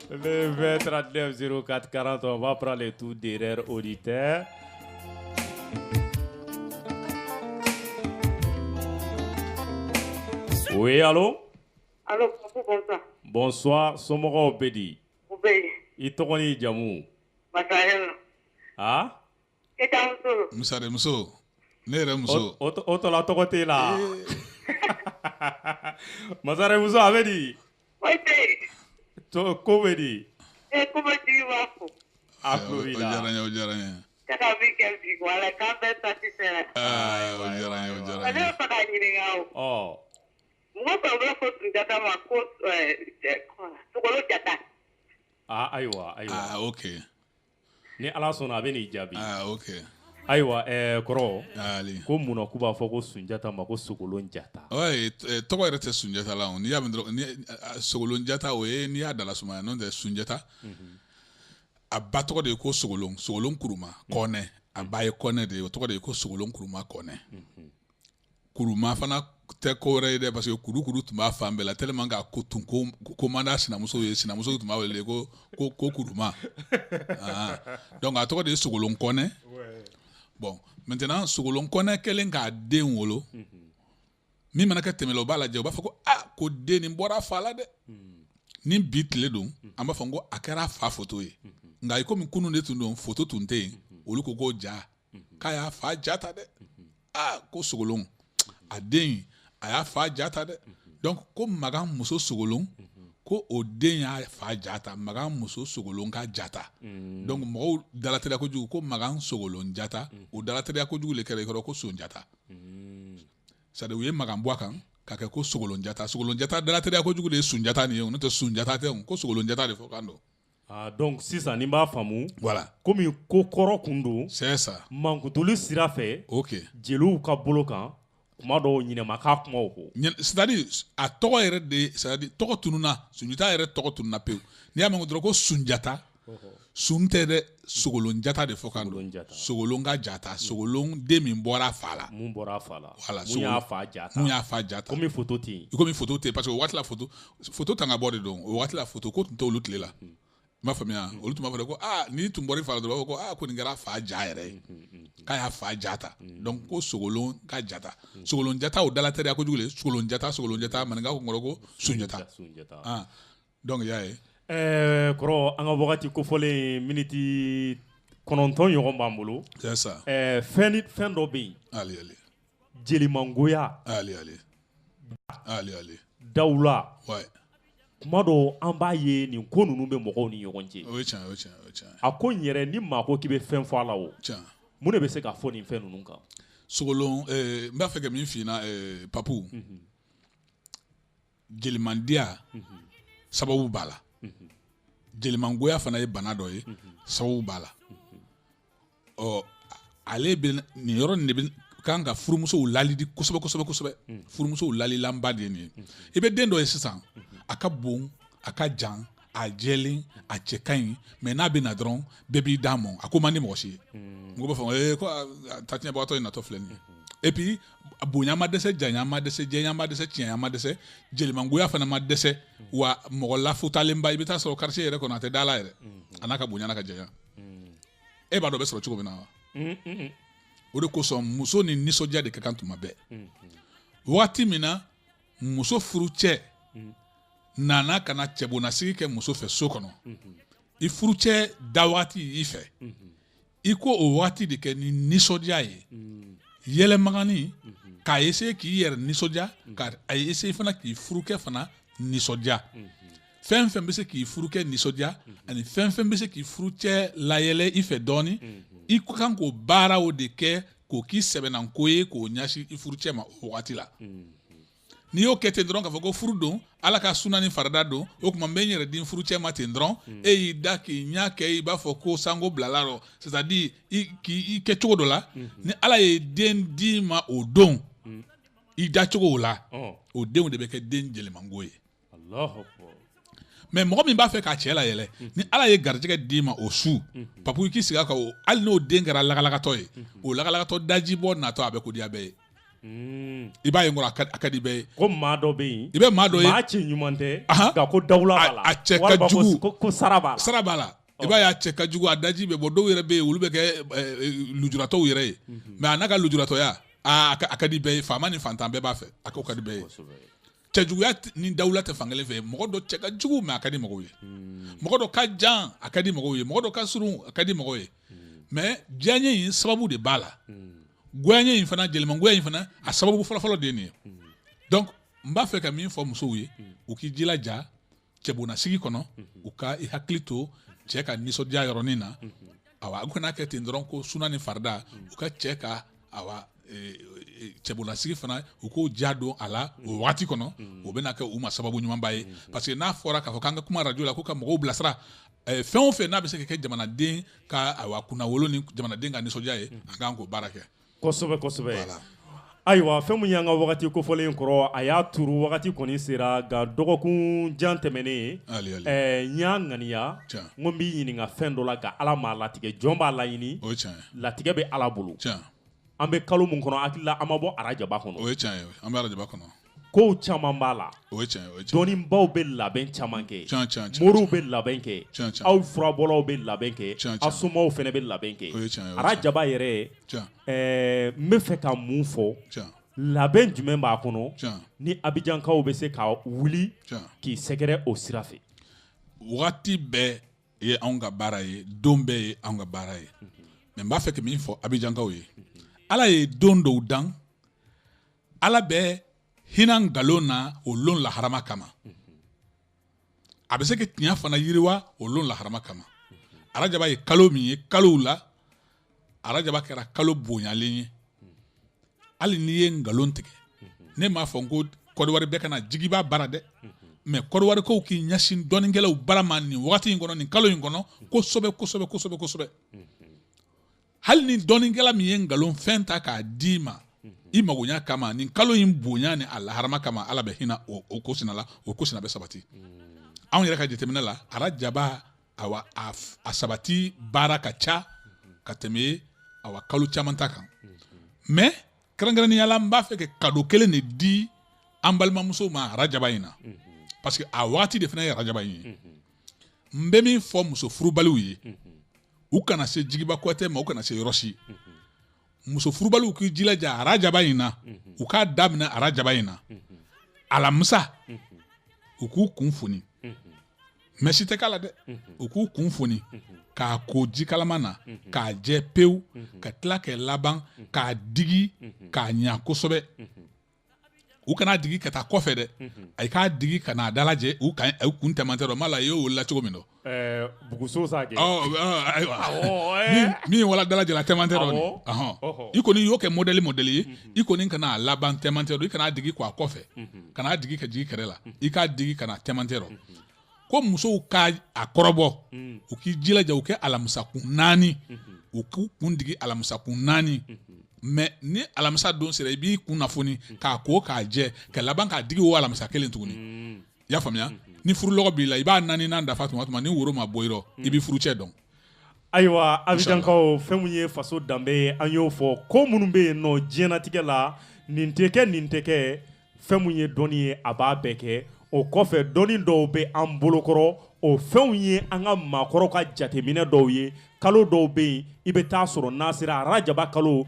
Le 20 39 04 40, on va prendre les tout derrière auditeurs. Oui, allô? Allô, bonsoir. Bonsoir, somɔgɔw bɛ di? U bɛ yen. I tɔgɔ n'i jamu? Masaren. Ah? E t'a muso? Musare muso. Ne yɛrɛ muso. O tɔla tɔgɔ t'e la. Masare muso a bɛ di? O tɛ yen. Ko bɛ di? Ko bɛ tigi b'a fɔ. A tulo b'i la. O diyara n ye. Ka ka min kɛ bi wala k'an bɛɛ satisfait. O diyara n ye. Ne bɛ fɛ ka ɲininka o. Mɔgɔ dɔw bɛ fɔ Sunjata ma ko Sogolo Jata. Ayiwa. Ok. Ni Ala sɔnna a bɛ n'i jaabi. Ok. Ayiwa, kɔrɔ. Ali. Ko munna k'u b'a fɔ ko Sunjata ma ko Sogolon Jata? Tɔgɔ yɛrɛ tɛ Sunjata la o. N'i y'a mɛn dɔrɔn Sogolon Jata o ye n'i y'a dala sumaya n'o tɛ Sunjata. A ba tɔgɔ de ye ko Sogolon Kuruma Kɔnɛ. A ba ye Kɔnɛ de ye o tɔgɔ de ye ko Sogolon Kuruma Kɔnɛ. Kuruma fana tɛ ko wɛrɛ ye dɛ parce que kuru tun b'a fan bɛɛ la tellement que a ko tun komanda sinamuso ye sinamuso tun b'a wele ko Kuruma. Donc a tɔgɔ de ye Sogolon Kɔnɛ. Bon, maintenant Sogolon Kɔnɛ kɛlen k'a den wolo. Min mana kɛ tɛmɛ o b'a lajɛ o b'a fɔ ko ko den nin bɔra fa la dɛ. Ni bi tile don an b'a fɔ ko a kɛra fa photo ye. Nka i komi kunun de tun don photo tun tɛ yen olu ko k'o ja k'a y'a fa ja ta dɛ. Ko Sogolon a den a y'a fa ja ta dɛ. Donc ko Magan muso Sogolon ko o den y'a fa ja ta Magan muso Sogolon ka ja ta. Donc mɔgɔw dalateriya kojugu ko Magan Sogolon Jata o dalateriya kojugu le kɛra i kɔrɔ ko Sunjata. C'est-à-dire u ye Magan bɔ a kan k'a kɛ ko Sogolon Jata. Sogolon Jata dalateriya kojugu de ye Sunjata nin ye o n'o tɛ Sunjata tɛ o ko Sogolon Jata de fɔ kan don. Donc sisan ni n b'a faamu. Voilà. Komi ko kɔrɔ kun don. C'est ça. Mankutuli sira fɛ. Ok. Jeliw ka bolo kan. Kuma dɔw ɲinɛma k'a kumaw ko. C'est-à-dire a tɔgɔ yɛrɛ de c'est-à-dire tɔgɔ tununa Sunjata yɛrɛ tɔgɔ tununa pewu. N'i y'a mɛn dɔrɔn ko Sunjata. Sun tɛ dɛ Sogolon Jata de fɔ kan don. Sogolon ka Jata. Sogolon den min bɔra a fa la. Mun bɔra a fa la. Voilà. Mun y'a fa Jata. Mun y'a fa Jata. Komi photo tɛ yen. Komi photo tɛ yen parce que o waati la photo tanga bɔ de don o waati la photo ko tun tɛ olu tile la. m'a faamuya olu tun b'a fɔ ko ni tun bɔra i fa la dɔrɔn ko ko nin kɛra fa ja yɛrɛ ye k'a y'a fa jata donc ko sogolon ka jata sogolon jata o dalateriya kojugu le sogolon jata maninka ko ngɔrɔ ko sunjata donc y'a ye kɔrɔ an ka wagati kofɔlen miniti 9 ɲɔgɔn b'an bolo c'est ça fɛn dɔ bɛ yen ali jelimangoya ali dawula ouais kuma dɔ an b'a ye nin ko ninnu bɛ mɔgɔw ni ɲɔgɔn cɛ o ye tiɲɛ a ko n yɛrɛ ni maa ko k'i bɛ fɛn fɔ a la o mun de bɛ se ka fɔ nin fɛn ninnu kan sogolon n b'a fɛ ka min f'i ɲɛna papu jelimandiya sababu b'a la jelimangoya fana ye bana dɔ ye sababu b'a la ale bɛ nin yɔrɔ nin de bɛ kan ka furumusow lalidi kosɛbɛ furumusow lalilanba de ye nin ye i bɛ den dɔ ye sisan a ka bon a ka jan a jɛlen a cɛ ka ɲi mɛ n'a bɛ na dɔrɔn bɛɛ b'i d'a ma a ko man di mɔgɔ si ye n ko b'a fɔ ko tatiɲɛbagatɔ ye natɔ filɛ nin ye et puis bonya ma dɛsɛ janya ma dɛsɛ jɛnya ma dɛsɛ tiɲɛya ma dɛsɛ jelimangoya fana ma dɛsɛ wa mɔgɔ lafutalenba i bɛ taa sɔrɔ quartier yɛrɛ kɔnɔ a tɛ da la yɛrɛ a n'a ka bonya n'a ka jɛnya e b'a dɔn o bɛ sɔrɔ cogo min na wa o de kosɔn muso ni nisɔndiya de ka kan tuma bɛɛ waati min na muso furu cɛ nana ka na cɛbonasigi kɛ muso fɛ so kɔnɔ i furu cɛ da waati i fɛ i ko o waati de kɛ ni nisɔndiya ye yɛlɛmagani k'a essayer k'i yɛrɛ nisɔndiya k'a essayer fana k'i furukɛ fana nisɔndiya fɛn fɛn bɛ se k'i furukɛ nisɔndiya ani fɛn fɛn bɛ se k'i furucɛ layɛlɛ i fɛ dɔɔni i kan k'o baaraw de kɛ k'o k'i sɛbɛnanko ye k'o ɲɛsin i furucɛ ma o wagati la n'i y'o kɛ ten dɔrɔn k'a fɔ ko furu don ala ka suna ni farida don o tuma n bɛ n yɛrɛ di furucɛ ma ten dɔrɔn e y'i da k'i ɲɛ kɛ i b'a fɔ ko sango bilala rɔ c'est-à-dire i kɛ cogo dɔ la ni ala ye den d'i ma o don i da cogo o la o denw de bɛ kɛ den jelimango ye mɛ mɔgɔ min b'a fɛ k'a cɛ layɛlɛ ni ala ye garijɛgɛ d'i ma o su papu i k'i sigi a kan hali n'o den kɛra lagalagatɔ ye o lagalagatɔ daji bɔ natɔ a bɛ kodiya bɛɛ ye i b'a ye nkɔrɔ a ka di bɛɛ ye ko maa dɔ bɛ yen i bɛ maa dɔ ye maa cɛ ɲuman tɛ nka ko dawula b'a la a cɛ ka jugu ko sara b'a la sara b'a la i b'a ye a cɛ ka jugu a daji bɛ bɔ dɔw yɛrɛ bɛ yen olu bɛ kɛ lujuratɔw yɛrɛ ye mɛ a n'a ka lujuratɔya a ka di bɛɛ ye faama ni fantan bɛɛ b'a fɛ a k'o ka di bɛɛ ye cɛjuguya ni dawula tɛ fankelen fɛ mɔgɔ dɔ cɛ ka jugu mɛ a ka di mɔgɔw ye mɔgɔ dɔ ka jan a ka di mɔgɔw ye mɔgɔ dɔ ka surun a ka di mɔgɔw ye mɛ diyaɲɛ in sababu de b'a la goyaɲɛ in fana jelimangoya in fana a sababu fɔlɔfɔlɔ de ye nin ye donc n b'a fɛ ka min fɔ musow ye u k'i jilaja cɛbonasigi kɔnɔ u ka i hakili to cɛ ka nisɔndiya yɔrɔnin na awa u kana kɛ ten dɔrɔn ko suna ni farida u ka cɛ ka awa cɛbonasigi fana u k'o ja don a la o waati kɔnɔ o bɛna kɛ u ma sababu ɲumanba ye parce que n'a fɔra k'a fɔ k'an ka kuma radio la ko ka mɔgɔw bilasira fɛn o fɛn n'a bɛ se ka kɛ jamanaden ka awa kunnawolo ni jamanaden ka nisɔndiya ye an k'an k'o baara kɛ kosɛbɛ ayiwa fɛn min y'an ka wagati kofɔlen kɔrɔ a y'a turu wagati kɔni sera nka dɔgɔkun jan tɛmɛnen n y'a ŋaniya n ko n b'i ɲininka fɛn dɔ la ka ala m'a latigɛ jɔn b'a laɲini latigɛ bɛ ala bolo an bɛ kalo min kɔnɔ hakili la an ma bɔ arajaba kɔnɔ o ye tiɲɛ ye an bɛ arajaba kɔnɔ kow caman b'a la o ye tiɲɛ ye dɔnnibaw bɛ labɛn caman kɛ moriw bɛ labɛn kɛ aw furabɔlaw bɛ labɛn kɛ aw somɔgɔw fana bɛ labɛn kɛ arajaba yɛrɛ n bɛ fɛ ka mun fɔ labɛn jumɛn b'a kɔnɔ ni abijankaw bɛ se ka wuli k'i sɛgɛrɛ o sira fɛ wagati bɛɛ ye anw ka baara ye don bɛɛ ye anw ka baara ye mɛ n b'a fɛ ka min fɔ abijankaw ye ala ye don dɔw dan ala bɛ hinɛ nkalon na o lon laharama kama a bɛ se ka tiɲɛ fana yiriwa o lon laharama kama arajaba ye kalo min ye kalow la arajaba kɛra kalo bonyalen ye hali n'i ye nkalon tigɛ ne m'a fɔ ko kɔdiwari bɛɛ kana jigiba baara dɛ mɛ kɔdiwari kow k'i ɲɛsin dɔnnikɛlaw baara ma nin wagati in kɔnɔ nin kalo in kɔnɔ kosɛbɛ hali ni dɔnnikɛla min ye nkalon fɛn ta k'a d'i ma i magoɲa kama nin kalo in bonya ni a laharama kama ala bɛ hinɛ o kosina la o kosina bɛ sabati anw yɛrɛ ka jateminɛ la arajaba awa a sabati baara ka ca ka tɛmɛ awa kalo caman ta kan mɛ kɛrɛnkɛrɛnnenya la n b'a fɛ ka kado kelen de di an balimamusow ma arajaba in na parce que a waati de fana ye arajaba in ye n bɛ min fɔ muso furubaliw ye u kana se Jigiba Kuyate ma u kana se yɔrɔ si muso furubaliw k'i jilaja arajaba in na u k'a daminɛ arajaba in na alamisa u k'u kun foni mais si tɛ k'a la dɛ u k'u kun foni k'a ko jikalama na k'a jɛ pewu ka tila kɛ laban k'a digi k'a ɲa kosɛbɛ u kana digi ka taa kɔfɛ dɛ a k'a digi ka n'a dalajɛ u kun tɛmɛntɛ dɔ m'a la i y'o la cogo min dɔ buguso sa kɛ min wala dalajɛ la tɛmɛntɛ dɔ i kɔni y'o kɛ modèle ye i kɔni kana laban tɛmɛntɛ dɔ i kana digi k'a kɔfɛ kana digi ka jigi kɛrɛ la i k'a digi kana tɛmɛntɛ dɔ ko musow k'a kɔrɔbɔ u k'i jilaja u kɛ alamisakun 4 u k'u kun digi alamisakun 4 mais ni alamisa don sera i b'i kunnafoni k'a ko k'a jɛ ka laban k'a digi o alamisa kelen tuguni i y'a faamuya ni furulɔgɔ b'i la i b'a 4 nan dafa tuma ni woro ma bɔ i rɔ i b'i furucɛ dɔn ayiwa Abijankaw fɛn mun ye faso danbe ye an y'o fɔ ko minnu bɛ yen nɔ diɲɛnatigɛ la nin tɛ kɛ fɛn mun ye dɔnni ye a b'a bɛɛ kɛ o kɔfɛ dɔnni dɔw bɛ an bolokɔrɔ o fɛnw ye an ka maakɔrɔw ka jateminɛ dɔw ye kalo dɔw bɛ yen i bɛ taa sɔrɔ n'a sera arajaba kalo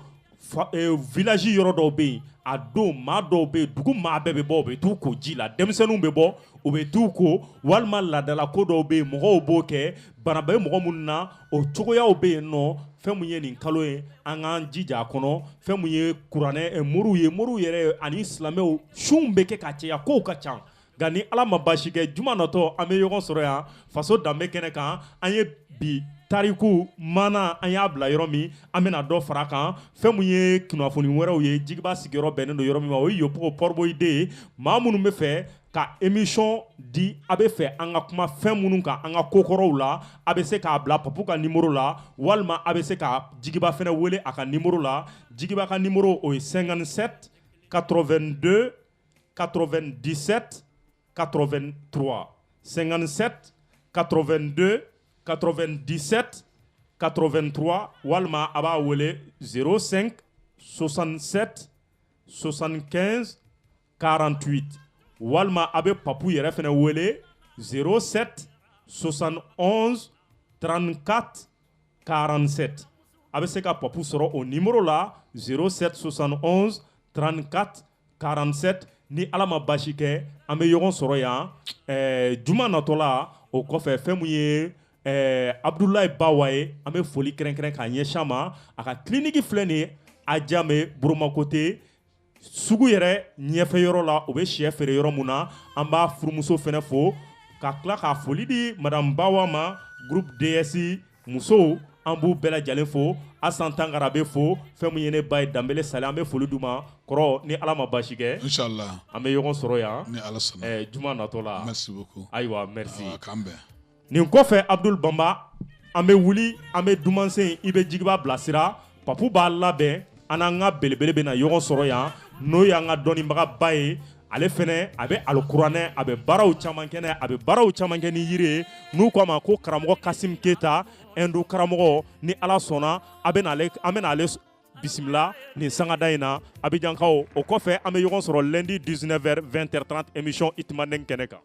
village yɔrɔ dɔw bɛ yen a don maa dɔw bɛ yen dugu maa bɛɛ bɛ bɔ u bɛ t'u ko ji la denmisɛnninw bɛ bɔ u bɛ t'u ko walima laadala ko dɔw bɛ yen mɔgɔw b'o kɛ bana bɛ mɔgɔ minnu na o cogoyaw bɛ yen nɔ fɛn mun ye nin kalo ye an k'an jija a kɔnɔ fɛn mun ye kuranɛ moriw ye moriw yɛrɛ ani silamɛw sunw bɛ kɛ ka caya kow ka ca nka ni Ala ma baasi kɛ juma natɔ an bɛ ɲɔgɔn sɔrɔ yan faso danbe kɛnɛ kan an ye bi tariku mana an y'a bila yɔrɔ min an bɛna dɔ fara kan fɛn mun ye kunnafoni wɛrɛw ye Jigiba sigiyɔrɔ bɛnnen don yɔrɔ min ma o ye Yopogo Pɔriboyide ye maa minnu bɛ fɛ ka émission di a bɛ fɛ an ka kuma fɛn minnu kan an ka kokɔrɔw la a bɛ se k'a bila Papu ka numéro la walima a bɛ se ka Jigiba fɛnɛ wele a ka numéro la Jigiba ka numéro o ye 57 82 97 83 57 82 97 83 walima a b'a wele 05 67 75 48 walima a bɛ Papu yɛrɛ fɛnɛ wele 07 71 34 47 a bɛ se ka Papu sɔrɔ o numéro la 07 71 34 47 ni Ala ma baasi kɛ an bɛ ɲɔgɔn sɔrɔ yan juma natɔla o kɔfɛ fɛn mun ye Abdulayi Bawa ye an bɛ foli kɛrɛnkɛrɛn k'a ɲɛsin a ma a ka clinique filɛ nin ye Adjamé Boromakote sugu yɛrɛ ɲɛfɛyɔrɔ la o bɛ sɛ feere yɔrɔ mun na an b'a furumuso fɛnɛ fo ka tila k'a foli di Madame Bawa ma groupe DS musow an b'u bɛɛ lajɛlen fo Asan Tangara bɛ fo fɛn mun ye ne ba ye Danbele Sale an bɛ foli d'u ma kɔrɔ ni Ala ma baasi kɛ Inch'Allah an bɛ ɲɔgɔn sɔrɔ yan ni Ala sɔnna juma natɔ la merci beaucoup ayiwa merci k'an bɛn nin kɔfɛ Abdul Bamba an bɛ wuli an bɛ dumansen i bɛ Jigiba bilasira Papu b'a labɛn an n'an ka belebele bɛ na ɲɔgɔn sɔrɔ yan n'o y'an ka dɔnnibagaba ye ale fɛnɛ a bɛ alikuranɛ a bɛ baaraw caman kɛ a bɛ baaraw caman kɛ ni yiri ye n'u ko a ma ko karamɔgɔ Kasim Keyita Indo karamɔgɔ ni Ala sɔnna an bɛna ale bisimila nin sangada in na Abijankaw o kɔfɛ an bɛ ɲɔgɔn sɔrɔ lundi 19h 20h30 émission Itimanden kɛnɛ kan